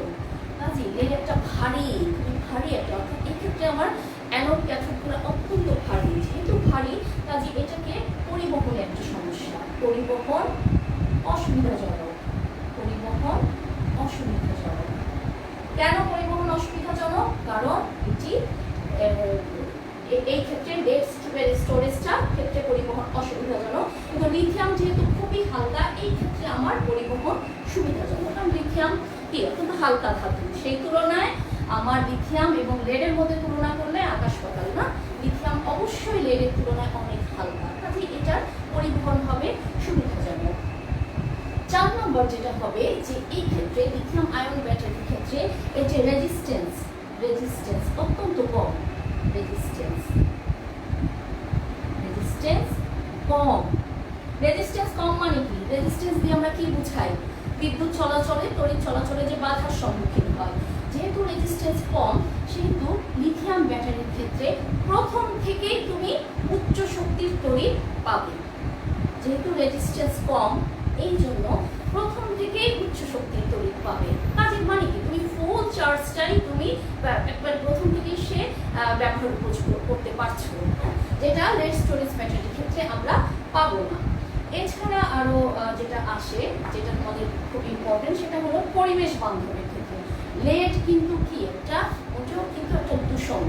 কাজে লেড একটা খুবই ভারী একটা, অর্থাৎ এক্ষেত্রে আমার অ্যানোড ক্যাথোডগুলো অত্যন্ত ভারী। যেহেতু ভারী, কাজে এটাকে পরিবহনে একটা সমস্যা, পরিবহন অসুবিধাজনক। কেন পরিবহন অসুবিধাজনক? কারণ এটি এই ক্ষেত্রে লেড স্টোরেজটা ক্ষেত্রে পরিবহন অসুবিধাজনক। কিন্তু লিথিয়াম যেহেতু খুবই হালকা, এই ক্ষেত্রে আমার পরিবহন সুবিধাজনক। কারণ লিথিয়াম কি অত্যন্ত হালকা ধাতু, সেই তুলনায় আমার লিথিয়াম এবং লেডের মধ্যে তুলনা করলে আকাশ পাতাল না। লিথিয়াম অবশ্যই লেডের তুলনায় অনেক হালকা, কাজে এটার পরিবহন হবে সুবিধাজনক। 4 নম্বর যেটা হবে যে এই ক্ষেত্রে লিথিয়াম আয়ন ব্যাটারির ক্ষেত্রে এর যে রেজিস্ট্যান্স অত্যন্ত কম। রেজিস্ট্যান্স কম। রেজিস্ট্যান্স কম মানে কি? রেজিস্ট্যান্স দিয়ে আমরা কি বুঝাই? বিদ্যুৎ চলাচলে, তড়িৎ চলাচলে যে বাধার সম্মুখীন হয়। যেহেতু রেজিস্ট্যান্স কম, সেহেতু লিথিয়াম ব্যাটারির ক্ষেত্রে প্রথম থেকেই তুমি উচ্চ শক্তির তড়িৎ পাবে। যেহেতু রেজিস্ট্যান্স কম, এই জন্য প্রথম থেকেই উচ্চ শক্তির তড়িৎ পাবে। কাজের মানে কি? তুমি ফুল চার্জটাই তুমি একবার প্রথম থেকেই সে ব্যবহার করতে পারছো, যেটা লেড স্টোরেজ ব্যাটারির ক্ষেত্রে আমরা পাবো না। এছাড়া আরো যেটা আসে, যেটা তোমাদের খুব ইম্পর্টেন্ট, সেটা হলো পরিবেশ বান্ধবের ক্ষেত্রে লেড কিন্তু কি ওটাও কিন্তু একটা দূষণ।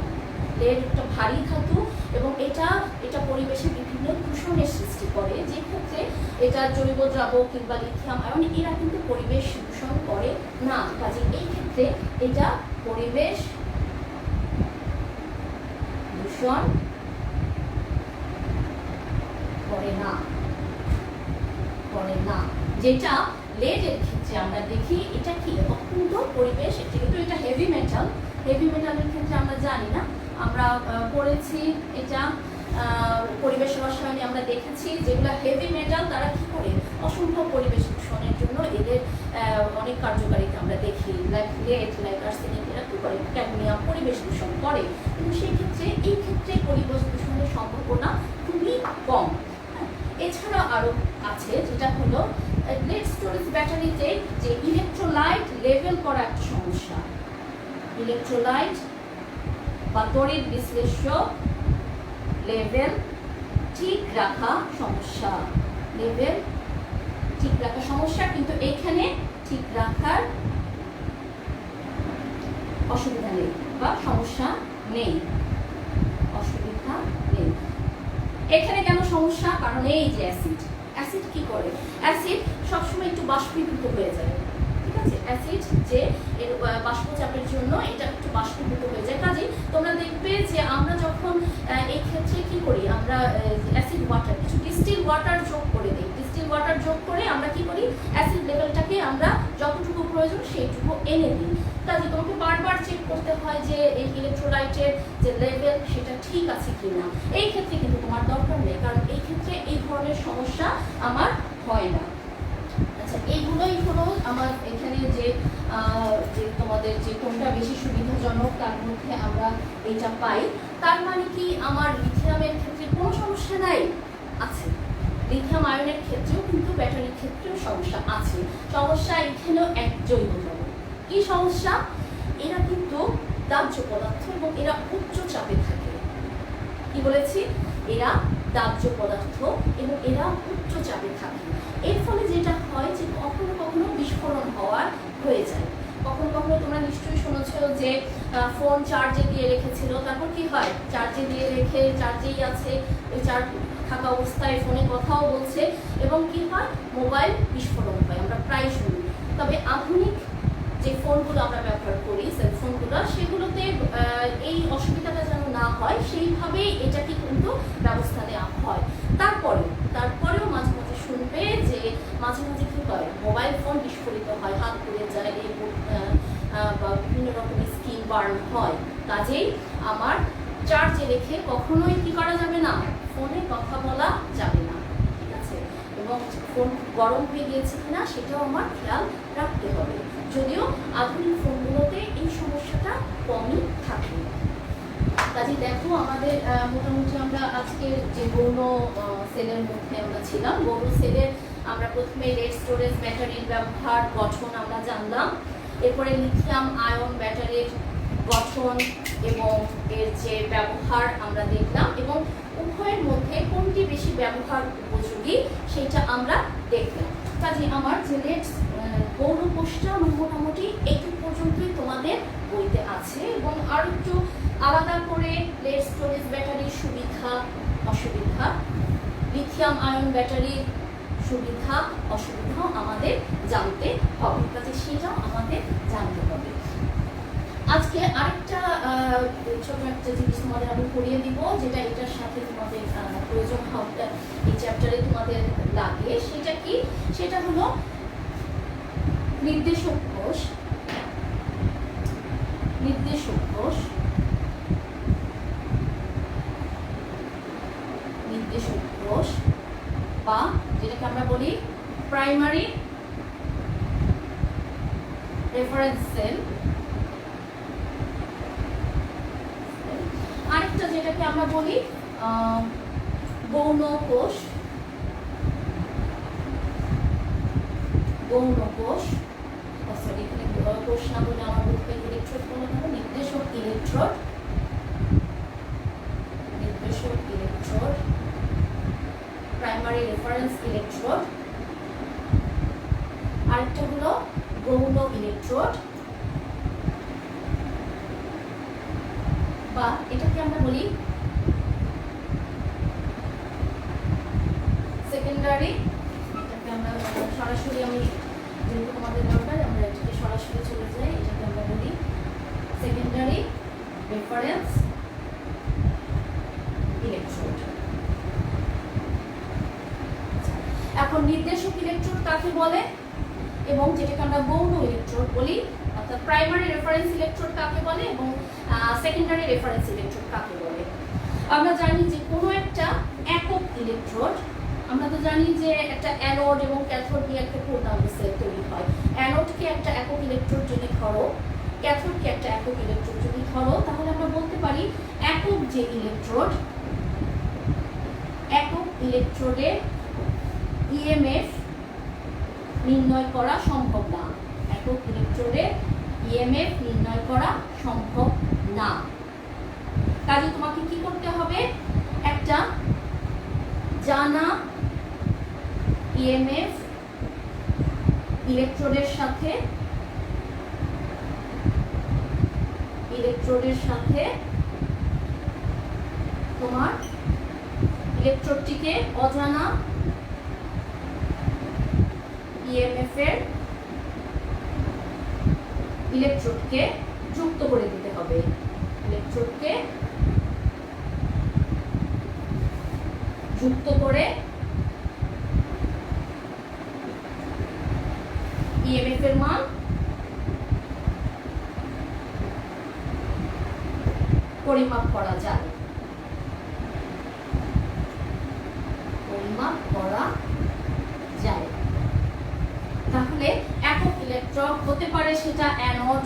লেড একটা ভারী ধাতু এবং এটা পরিবেশে বিভিন্ন দূষণের সৃষ্টি করে, যে ক্ষেত্রে এটা জৈব দ্রাবক কিংবা লিথিয়াম আয়ন এরা কিন্তু পরিবেশ দূষণ করে না। কাজে এই ক্ষেত্রে এটা পরিবেশ দূষণ করে না, যেটা লেডের ক্ষেত্রে আমরা দেখি এটা কি অত্যন্ত পরিবেশ। যেহেতু এটা হেভি মেটালের ক্ষেত্রে আমরা জানি না, আমরা পড়েছি এটা পরিবেশ রসায়নে আমরা দেখেছি যেগুলো হেভি মেটাল তারা কি করে অসংখ্য পরিবেশ দূষণের জন্য এদের অনেক কার্যকারিতা আমরা দেখি। লাইক লেড, লাইক আর্সেনিক, এরা কি করে ক্যাডমিয়াম পরিবেশ দূষণ করে, কিন্তু সেই ক্ষেত্রে এই ক্ষেত্রে পরিবেশ দূষণের সম্ভাবনা খুবই কম। এছাড়া আরো আছে যেটা হলো লেড স্টোরেজ ব্যাটারিতে যে ইলেকট্রোলাইট লেভেল করা একটা সমস্যা। ইলেকট্রোলাইট বা তড়িৎ বিশ্লেষ্য লেভেল ঠিক রাখা সমস্যা, কিন্তু এখানে ঠিক রাখার অসুবিধা নেই বা সমস্যা নেই, এখানে কেন সমস্যা? কারণ এই যে অ্যাসিড কি করে? অ্যাসিড সবসময় একটু বাষ্পীভূত হয়ে যায়, ঠিক আছে? অ্যাসিড যে এর বাষ্পচাপের জন্য এটা একটু বাষ্পীভূত হয়ে যায়। কাজে তোমরা দেখবে যে আমরা যখন এই ক্ষেত্রে কি করি, আমরা অ্যাসিড ওয়াটার, কিছু ডিস্টিল ওয়াটার যোগ করে দিই। ডিস্টিল ওয়াটার যোগ করে আমরা কি করি, অ্যাসিড লেভেলটাকে আমরা যতটুকু প্রয়োজন সেইটুকু এনে দিই। কাজে তোমাকে বারবার চেক করতে হয় যে এই ইলেকট্রোলাইটের যে লেভেল সেটা ঠিক আছে কিনা। এই ক্ষেত্রে কিন্তু তোমার দরকার নেই, কারণ এই ক্ষেত্রে এই ধরনের সমস্যা আমার হয় না। আচ্ছা, এইগুলোই হলো আমার এখানে যে তোমাদের যে কোনটা বেশি সুবিধাজনক তার মধ্যে আমরা এটা পাই। তার মানে কি আমার লিথিয়ামের ক্ষেত্রে কোনো সমস্যা নাই? আছে। লিথিয়াম আয়নের ক্ষেত্রেও কিন্তু ব্যাটারির ক্ষেত্রেও সমস্যা আছে। সমস্যা এখানেও এক জৈব দ্রবণ। কি সমস্যা? এরা কিন্তু দাহ্য পদার্থ এবং এরা উচ্চ চাপে থাকে। কি বলেছি? এরা দাহ্য পদার্থ এবং এরা উচ্চ চাপে থাকে। এর ফলে যেটা হয় যে কখনো কখনো বিস্ফোরণ হয়ে যায়। কখনো কখনো তোমরা নিশ্চয়ই শুনেছ যে ফোন চার্জে দিয়ে রেখেছিল, তারপর কি হয়, চার্জে দিয়ে রেখে চার্জেই আছে, ওই চার্জ থাকা অবস্থায় ফোনে কথাও বলছে এবং কি হয়, মোবাইল বিস্ফোরণ হয়, আমরা প্রায় শুনি। তবে আধুনিক যে ফোনগুলো আমরা ব্যবহার করি, সেলফোনগুলো, সেগুলোতে এই অসুবিধাটা যেন না হয় সেইভাবেই এটাকে কিন্তু ব্যবস্থা নেওয়া হয়। তারপরেও মাঝে মাঝে শুনবে যে মাঝে মাঝে কি হয়, মোবাইল ফোন বিস্ফোরিত হয়, হাত পুড়ে যায়, বা বিভিন্ন রকমের স্কিন বার্ন হয়। কাজেই আমার চার্জে রেখে কখনোই কি করা যাবে না, ফোনে কথা বলা যাবে না, ঠিক আছে? এবং ফোন গরম হয়ে গিয়েছে কিনা সেটাও আমার খেয়াল রাখতে হবে। যদিও আধুনিক ফোনগুলোতে এই সমস্যাটা কমই থাকে। কাজে দেখো আমাদের মোটামুটি আমরা আজকের যে গৌণ সেলের মধ্যে আমরা ছিলাম, গৌণ সেলের আমরা প্রথমে লেড স্টোরেজ ব্যাটারির ব্যবহার, গঠন আমরা জানলাম। এরপরে লিথিয়াম আয়ন ব্যাটারির গঠন এবং এর যে ব্যবহার আমরা দেখলাম, এবং উভয়ের মধ্যে কোনটি বেশি ব্যবহার উপযোগী সেটা আমরা দেখলাম। কাজে আমার যে লেড গৌণ কোষটা মোটামুটি এইটুকু পর্যন্তই তোমাদের বইতে আছে, এবং আর একটু আলাদা করে লেড স্টোরেজ ব্যাটারির সুবিধা অসুবিধা, লিথিয়াম আয়ন ব্যাটারির সুবিধা অসুবিধাও আমাদের জানতে হবে, কাজে সেটাও আমাদের জানতে হবে। আজকে আরেকটা ছোট একটা জিনিস তোমাদের আমি পড়িয়ে দিব, যেটা এটার সাথে তোমাদের প্রয়োজন হবে, এই চ্যাপ্টারে তোমাদের লাগে। সেটা কি? সেটা হলো নির্দেশক কোষ। নির্দেশক কোষ, নির্দেশক কোষ বা যেটাকে আমরা বলি প্রাইমারি রেফারেন্স সেল। আরেকটা যেটাকে আমরা বলি গৌণ কোষ। গৌণ কোষ, সরি এখানে কোষ না বলে আমার বুঝতে ইলেকট্রোড বলে হবে, নির্দেশক ইলেকট্রোড। নির্দেশক ইলেকট্রোড, প্রাইমারি রেফারেন্স ইলেকট্রোড। আরেকটা হলো গৌণ ইলেকট্রোড বা এটাকে আমরা বলি সেকেন্ডারি। এটাকে আমরা সরাসরি, আমি যেহেতু তোমাদের দরকার আমরা এটাকে সরাসরি চলে যাই, এটাকে আমরা বলি সেকেন্ডারি রেফারেন্স ইলেকট্রোড। এখন নির্দেশক ইলেকট্রোড কাকে বলে এবং যেটাকে আমরা গৌণ ইলেকট্রোড বলি, অর্থাৎ প্রাইমারি রেফারেন্স ইলেকট্রোড কাকে বলে এবং সেকেন্ডারি রেফারেন্স ইলেকট্রোড কাকে বলে। আমরা জানি যে কোনো একটা একক ইলেকট্রোড, আমরা তো জানি যে একটা অ্যানোড এবং ক্যাথোড নিয়ে একটা প্রোটন সেল তৈরি হয়। অ্যানোডকে একটা একক ইলেকট্রোড যদি ধরো, ক্যাথোডকে একটা একক ইলেকট্রোড যদি ধরো, তাহলে আমরা বলতে পারি একক যে ইলেকট্রোড, একক ইলেকট্রোডে ইএমএফ নির্ণয় করা সম্ভব না। একক ইলেকট্রোডে ইএমএফ নির্ণয় করা সম্ভব না। কাজে তোমাকে কি করতে হবে? একটা জানা ইএমএফ ইলেকট্রোডের সাথে তোমার ইলেকট্রোডটিকে অজানা ইএমএফ এর ইলেকট্রোডকে যুক্ত করে দিতে হবে। ইলেকট্রোডকে যুক্ত করে ইএমএফ এর মান পরিমাপ করা যায়। পরিমাপ করা যায়। তাহলে একক ইলেকট্রোড হতে পারে সেটা অ্যানোড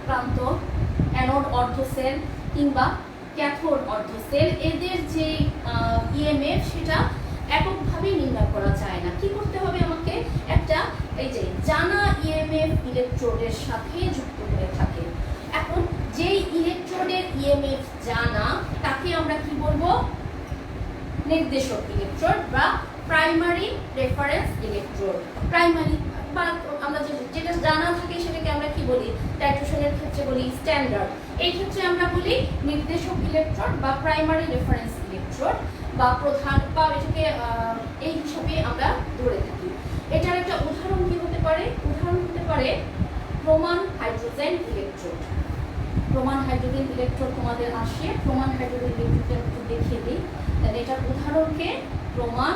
প্রান্ত, অ্যানোড অর্ধসেল কিংবা ক্যাথোড অর্ধসেল। এদের যে ইএমএফ সেটা এককভাবে নির্ণয় করা যায় না। কি করতে হবে? আমাকে একটা এই যে জানা ইএমএফ ইলেকট্রোডের সাথে যুক্ত করে থাকে। এখন যেই ইলেকট্রোডের ইএমএফ জানা তাকে আমরা কি বলবো? নির্দেশক ইলেকট্রোড বা প্রাইমারি রেফারেন্স ইলেকট্রোড। প্রাইমারি বা আমরা যেটা জানা থাকে সেটাকে আমরা কি বলি? টাইট্রেশনের ক্ষেত্রে বলি স্ট্যান্ডার্ড। এই ক্ষেত্রে আমরা বলি নির্দেশক ইলেকট্রোড বা প্রাইমারি রেফারেন্স ইলেকট্রোড বা প্রধান, বা এটাকে এই হিসাবে আমরা ধরে থাকি। এটার একটা উদাহরণ কি হতে পারে? উদাহরণ হতে পারে প্রমাণ হাইড্রোজেন ইলেকট্রোড। প্রমাণ হাইড্রোজেন ইলেকট্রোড তোমাদের আসে। প্রমাণ হাইড্রোজেন ইলেকট্রোডটা একটু দেখিয়ে দিই। তাহলে এটার উদাহরণকে প্রমাণ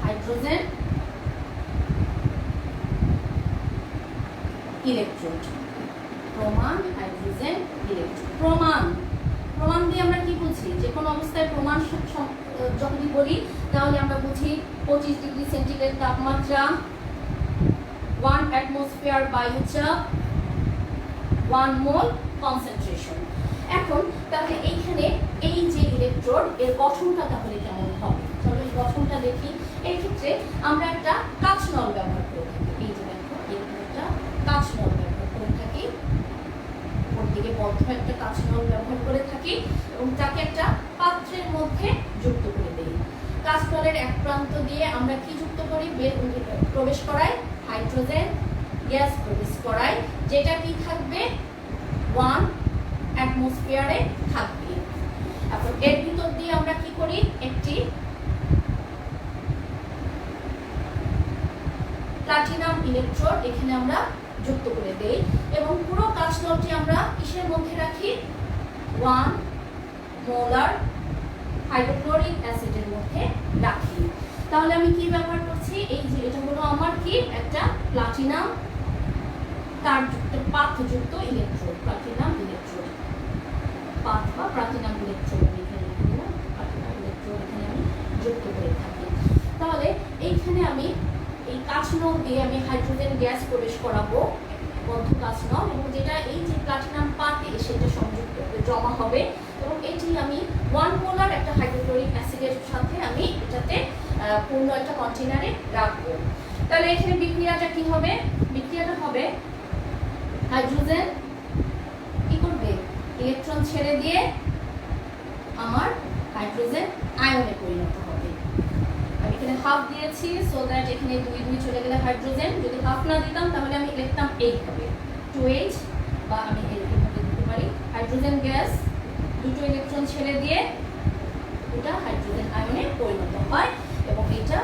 হাইড্রোজেন ইলেকট্রোড। প্রমাণ হাইড্রোজেন ইলেকট্রোড। প্রমাণ দিয়ে আমরা কি বুঝি? যে কোনো অবস্থায় প্রমাণ যখনই বলি তাহলে আমরা বুঝি 25 ডিগ্রি সেন্টিগ্রেড তাপমাত্রা, 1 অ্যাটমসফিয়ার বায়ুচাপ, 1 মোল কনসেন্ট্রেশন। এখন তাহলে এইখানে এই যে ইলেকট্রোড এর গঠনটা তাহলে কেমন হবে? চলো এই গঠনটা দেখি। এই ক্ষেত্রে আমরা একটা কাঁচ নল ব্যবহার করে থাকি। এই যে দেখো, এখানে একটা কাঁচ নল ব্যবহার করে থাকি, ওর দিকে বদ্ধ একটা কাঁচ নল ব্যবহার করে থাকি এবং তাকে একটা পাত্রের মধ্যে যুক্ত করে দিই। কাঁচ নলের এক প্রান্ত দিয়ে আমরা কি যুক্ত করি? প্রবেশ করাই হাইড্রোজেন গ্যাস প্রবেশ করাই, যেটা কি থাকবে? 1 অ্যাটমসফিয়ারে থাকবে। ইলেকট্রোড এখানে আমরা যুক্ত করে দেই এবং পুরো কাঁচনলটি আমরা কিসের মধ্যে রাখি? 1 মোলার হাইড্রোক্লোরিক অ্যাসিডের মধ্যে রাখি। তাহলে আমি কি ব্যবহার করছি? এই যে এটা হলো আমার কি একটা প্লাটিনাম তারযুক্ত পাথযুক্ত ইলেকট্রোড, প্লাটিনাম ইলেকট্রোড, পাথ বা প্লাটিনাম ইলেকট্রোড এখানে প্লাটিনাম ইলেকট্রোড এখানে আমি যুক্ত করে থাকি। তাহলে এইখানে আমি এই কাঁচনল দিয়ে আমি হাইড্রোজেন গ্যাস প্রবেশ করাবো, বদ্ধ কাঁচনল, এবং যেটা এই যে প্লাটিনাম পাতে সেটা সংযুক্ত জমা হবে এবং এটি আমি 1 মোলার একটা হাইড্রোক্লোরিক অ্যাসিডের সাথে আমি এটাতে পূর্ণ একটা কন্টেনারে রাখবো। তাহলে এখানে বিক্রিয়াটা কি হবে? বিক্রিয়াটা হবে হাইড্রোজেন কি করবে? ইলেকট্রন ছেড়ে দিয়ে আমার হাইড্রোজেন আয়নে পরিণত হবে। আমি এখানে হাফ দিয়েছি সো দ্যাট এখানে 2 2 চলে গেলে হাইড্রোজেন, যদি হাফ না দিতাম তাহলে আমি লিখতাম এইভাবে 2H, বা আমি এইভাবে দিতে পারি হাইড্রোজেন গ্যাস দুটো ইলেকট্রন ছেড়ে দিয়ে এটা হাইড্রোজেন আয়নে পরিণত হয় এবং এটা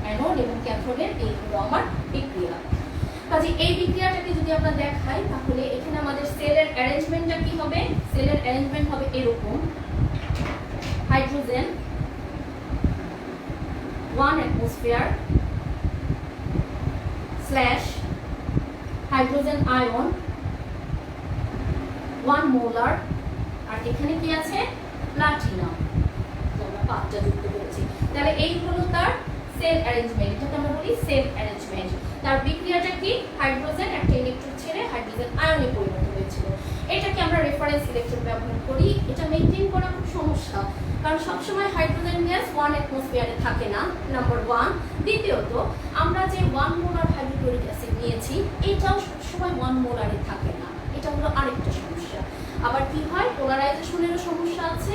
অ্যানোড এবং ক্যাথোডের এই হলো আমার বিক্রিয়া। কাজে এই বিক্রিয়াটাকে যদি আমরা দেখাই তাহলে এখানে আমাদের সেলের অ্যারেঞ্জমেন্টটা কি হবে? সেলের অ্যারেঞ্জমেন্ট হবে এরকম: hydrogen 1 atmosphere / hydrogen ion 1 molar, আর এখানে কি আছে? প্লাটিনাম, আমরা পাঁচটা যুক্ত করেছি। তাহলে এই হলো তার সেল অ্যারেঞ্জমেন্ট, এটাকে আমরা বলি সেল অ্যারেঞ্জমেন্ট। তার বিক্রিয়াটা কি? হাইড্রোজেন একটা ইলেকট্রন ছেড়ে হাইড্রোজেন আয়নে পরিণত হয়েছিল। এটাকে আমরা রেফারেন্স ইলেকট্রন ব্যবহার করি। এটা মেইনটেইন করা খুব সমস্যা, কারণ সবসময় হাইড্রোজেন গ্যাস 1 অ্যাটমসফিয়ারে থাকে না, নাম্বার 1। দ্বিতীয়ত আমরা যে 1 মোলার হাইড্রোক্লোরিক অ্যাসিড নিয়েছি এটাও সবসময় 1 মোলারে থাকে না, এটা হলো আরেকটা সমস্যা। আবার কি হয়? পোলারাইজেশনেরও সমস্যা আছে।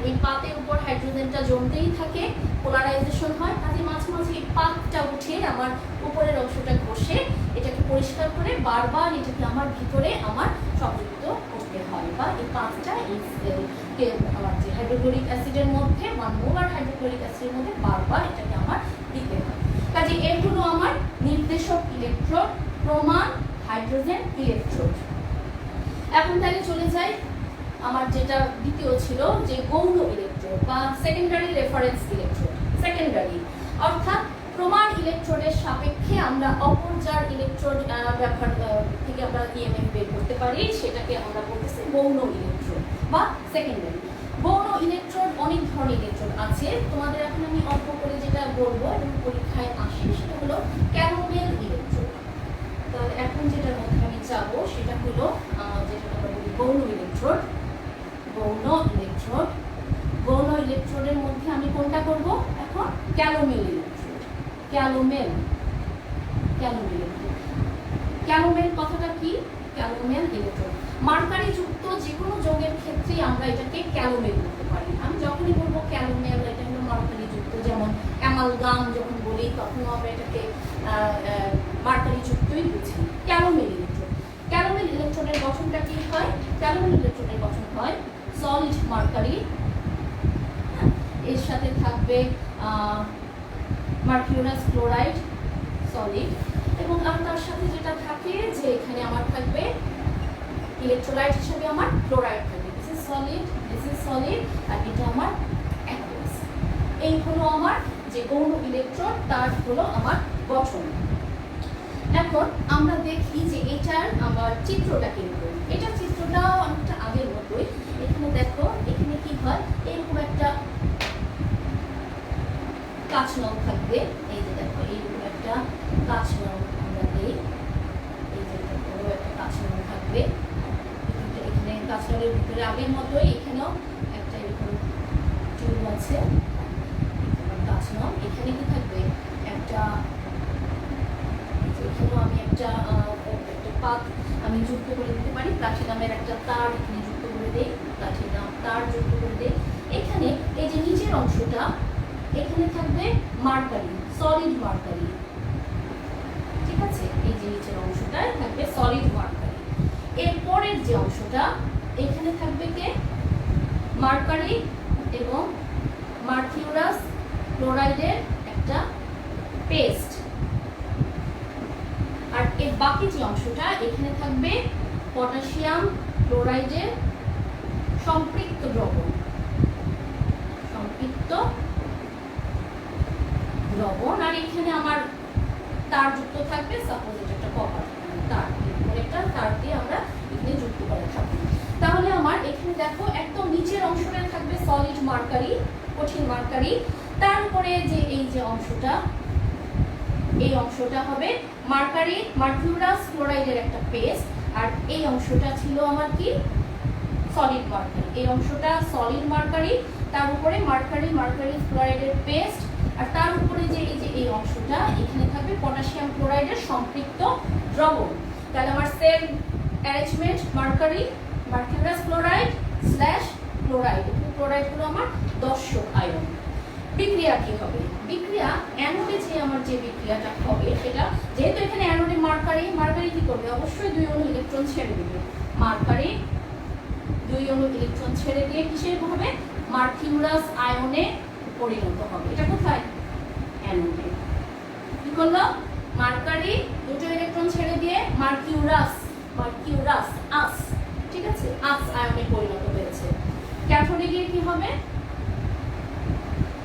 এই পাতের উপর হাইড্রোজেনটা জমতেই থাকে, পোলারাইজেশন হয়, কাজে মাঝে মাঝে এই পাতটা উঠে আমার উপরের অংশটা ঘষে এটাকে পরিষ্কার করে বারবার এটাকে আমার ভিতরে আমার সংযুক্ত করতে হয়, বা এই পাতটা আমার যে হাইড্রোক্লোরিক অ্যাসিডের মধ্যে 1 মোলার হাইড্রোক্লোরিক অ্যাসিডের মধ্যে বারবার এটাকে আমার দিতে হয়। কাজে এগুলো আমার নির্দেশক ইলেকট্রোড, প্রমাণ হাইড্রোজেন ইলেকট্রোড। এখন তাহলে চলে যাই আমার যেটা দ্বিতীয় ছিল, যে গৌণ ইলেকট্রোড বা সেকেন্ডারি রেফারেন্স ইলেকট্রোড। সেকেন্ডারি অর্থাৎ প্রমাণ ইলেকট্রোডের সাপেক্ষে আমরা অপর যার ইলেকট্রোড ব্যবহার থেকে আমরা ইএমএফ বের করতে পারি, সেটাকে আমরা বলতেছি গৌণ ইলেকট্রোড বা সেকেন্ডারি। গৌণ ইলেকট্রোড অনেক ধরনের ইলেকট্রোড আছে, তোমাদের এখন আমি অল্প করে যেটা বলবো এবং পরীক্ষায় আসে সেটা হলো ক্যালোমেল ইলেকট্রোড। তাহলে এখন যেটার মধ্যে আমি যাবো সেটা হলো যেটা আমরা বলি গৌণ ইলেকট্রোড। গৌণ ইলেকট্রোড, গৌণ ইলেকট্রোডের মধ্যে আমি কোনটা করব এখন? Calomel electrode. Calomel, calomel electrode. Calomel কথাটা কি? ক্যালোমেল ইলেকট্রোড মার্কারি যুক্ত যে কোনো যৌগের ক্ষেত্রে আমরা এটাকে ক্যালোমেল বলতে পারি। আমি যখনই বলবো ক্যালোমেল, এটা হলো মার্কারি যুক্ত। যেমন অ্যামালগাম যখন বলি তখন আমরা এটাকে মার্কারি যুক্তই বুঝি। ক্যালোমেল ইলেকট্রোড, ক্যালোমেল ইলেকট্রোডের গঠনটা কি হয়? ক্যালোমেল ইলেকট্রোডের গঠন হয় সলিড মার্কারি, এর সাথে থাকবে মার্কিউরাস ক্লোরাইড সলিড, এবং তার সাথে যেটা থাকে যে এখানে আমার থাকবে ইলেকট্রোলাইট হিসেবে আমার ক্লোরাইড থাকবে। This is solid, this is solid, আর এটা আমার অ্যাকুয়াস। এই হলো আমার যে গৌণ ইলেকট্রোড, তার হলো আমার গঠন। এখন আমরা দেখি যে এটার আমার চিত্রটা কিরকম। এটা চিত্রটাও অনেকটা আগের মতোই। এখানে দেখো, এখানে কি হয়? এরকম একটা কাঁচনল থাকবে। এই যে দেখো, এইরকম একটা কাঁচনল আমরা দিই। এই যে বড় একটা কাঁচনল থাকবে। এখানে কাঁচনলের ভিতরে আগের মতোই এখানেও একটা এরকম টিউব আছে, কাঁচনল। এখানে কি থাকবে? একটা, এখানেও আমি একটা পাত আমি যুক্ত করে দিতে পারি। প্লাটিনামের একটা তার এখানে যুক্ত করে দেই, প্লাটিনাম তার যুক্ত করে দেই। এখানে এই যে নিচের অংশটা, এখানে থাকবে মার্কারি, সলিড মার্কারি। ঠিক আছে, এই যে নিচের অংশটায় থাকবে সলিড মার্কারি। এর পরের যে অংশটা, এখানে থাকবে কে? মার্কারি এবং মার্কিউরাস ক্লোরাইডের একটা পেস্ট। আর এর বাকি যে অংশটা এখানে থাকবে পটাশিয়াম ক্লোরাইডের সম্পৃক্ত দ্রবণ, সম্পৃক্ত দ্রবণ। আর এখানে আমার তার যুক্ত থাকবে, সাপোজ এটা একটা কপার তার, একটা তার দিয়ে আমরা এখানে যুক্ত করে থাকবো। তাহলে আমার এখানে দেখো একদম নিচের অংশটা থাকবে সলিড মার্কারি, কঠিন মার্কারি। তার উপরে যে এই যে অংশটা, এই অংশটা হবে মার্কারি মার্কিউরাস ক্লোরাইডের একটা পেস্ট। আর এই অংশটা ছিল আমার কি সলিড মার্কারি, এই অংশটা সলিড মার্কারি, তার উপরে মার্কারি ক্লোরাইডের পেস্ট। আর তার উপরে যে এই অংশটা এখানে থাকবে পটাশিয়াম ক্লোরাইডের সম্পৃক্ত দ্রবণ। তাহলে আমার cell arrangement mercury mercurous chloride slash chloride, chloride হলো আমার দর্শক আয়ন। বিক্রিয়া কি হবে? বিক্রিয়া অ্যানোডে যে আমার যে বিক্রিয়াটা হবে সেটা, যেহেতু এখানে অ্যানোডে মার্কারি কি করবে? অবশ্যই 2 অণু ইলেকট্রন ছেড়ে দিবে। মার্কারি 2 অণু ইলেকট্রন ছেড়ে দিয়ে কিসের হবে? মার্কিউরাস আয়নে পরিণত হবে। এটা কোথায়? অ্যানোডে। কি করলো? মার্কারি 2 ইলেকট্রন ছেড়ে দিয়ে মার্কিউরাস আস, ঠিক আছে, আস আয়নে পরিণত হয়েছে। ক্যাথোডে গিয়ে কি হবে?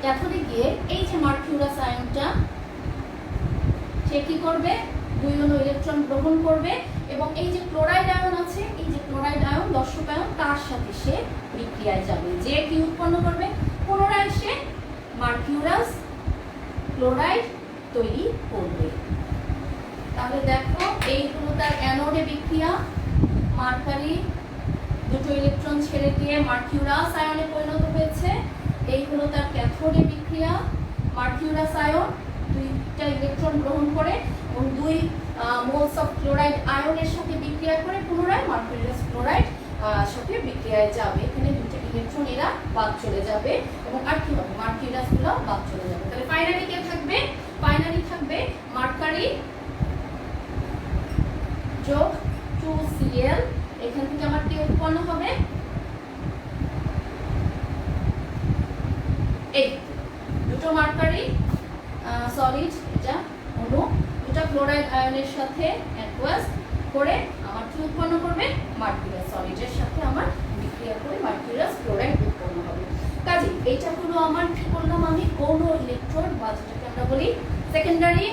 ক্যাথোডে গিয়ে এই যে মার্কিউরাস আয়নটা সে কি করবে? 2 অণু ইলেকট্রন গ্রহণ করবে এবং এই যে ক্লোরাইড আয়ন আছে, এই যে ক্লোরাইড আয়ন দর্শক আয়ন, তার সাথে সে বিক্রিয়ায় যাবে। যে কি উৎপন্ন করবে? পুনরায় সে মার্কিউরাস ক্লোরাইড তৈরি করবে। তাহলে দেখো এই হলো তার অ্যানোডে বিক্রিয়া, মার্কারি 2 ইলেকট্রন ছেড়ে দিয়ে মার্কিউরাস আয়নে পরিণত হয়েছে। এই হলো তার ক্যাথোডে বিক্রিয়া, মার্কিউরাস আয়ন 2টা ইলেকট্রন গ্রহণ করে এবং 2 মোলস অফ ক্লোরাইড আয়নের সাথে বিক্রিয়া করে পুনরায় মার্কিউরাস ক্লোরাইড সাথে বিক্রিয়ায় যাবে। এখানে 2টা ইলেকট্রন এরা বাদ চলে যাবে এবং আর কি হবে? মার্কিউরাস গুলো বাদ চলে যাবে। তাহলে ফাইনালি কে থাকবে? ফাইনালি থাকবে মার্কারি যোগ 2Cl। এখান থেকে আমার কি উৎপন্ন হবে? এই 2টো মার্কারি সলিড, এটা অণু, 2টা ক্লোরাইড আয়নের সাথে অ্যাকুয়াস করে আমার কি উৎপন্ন করবে? মার্কিউরাস সলিডের সাথে আমার বিক্রিয়া করে মার্কিউরাস ক্লোরাইড উৎপন্ন হবে। কাজে এইটা হলো আমার কি বললাম আমি গৌণ ইলেকট্রোড, বা যেটাকে আমরা বলি সেকেন্ডারি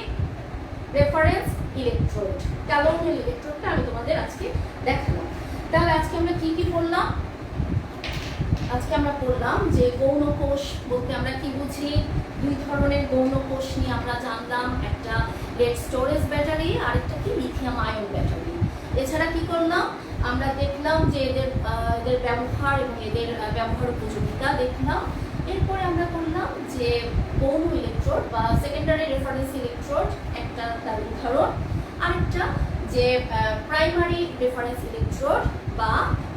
রেফারেন্স ইলেকট্রোড। ক্যালোনিল ইলেকট্রোডটা আমি তোমাদের আজকে দেখালাম। তাহলে আজকে আমরা কি কি পড়লাম? আজকে আমরা পড়লাম যে গৌণ কোষ বলতে আমরা কি বুঝি। 2 ধরনের গৌণ কোষ নিয়ে আমরা জানলাম, একটা লেড স্টোরেজ ব্যাটারি, আরেকটা কি লিথিয়াম আয়ন ব্যাটারি। এছাড়া কি করলাম? আমরা দেখলাম যে এদের ব্যবহার এবং এদের ব্যবহার উপযোগিতা দেখলাম। এরপরে আমরা করলাম যে গৌণ ইলেকট্রোড বা সেকেন্ডারি রেফারেন্স ইলেকট্রোড একটা তার উদাহরণ, আরেকটা যে প্রাইমারি রেফারেন্স ইলেকট্রোড বা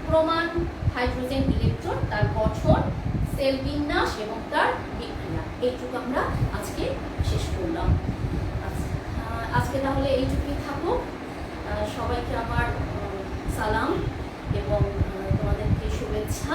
প্রমাণ হাইড্রোজেন ইলেকট্রোড, তার গঠন, সেল বিন্যাস এবং তার বিক্রিয়া। এইটুকু আমরা আজকে শেষ করলাম। আজকে তাহলে এইটুকুই থাকুক। সবাইকে আমার সালাম এবং তোমাদেরকে শুভেচ্ছা।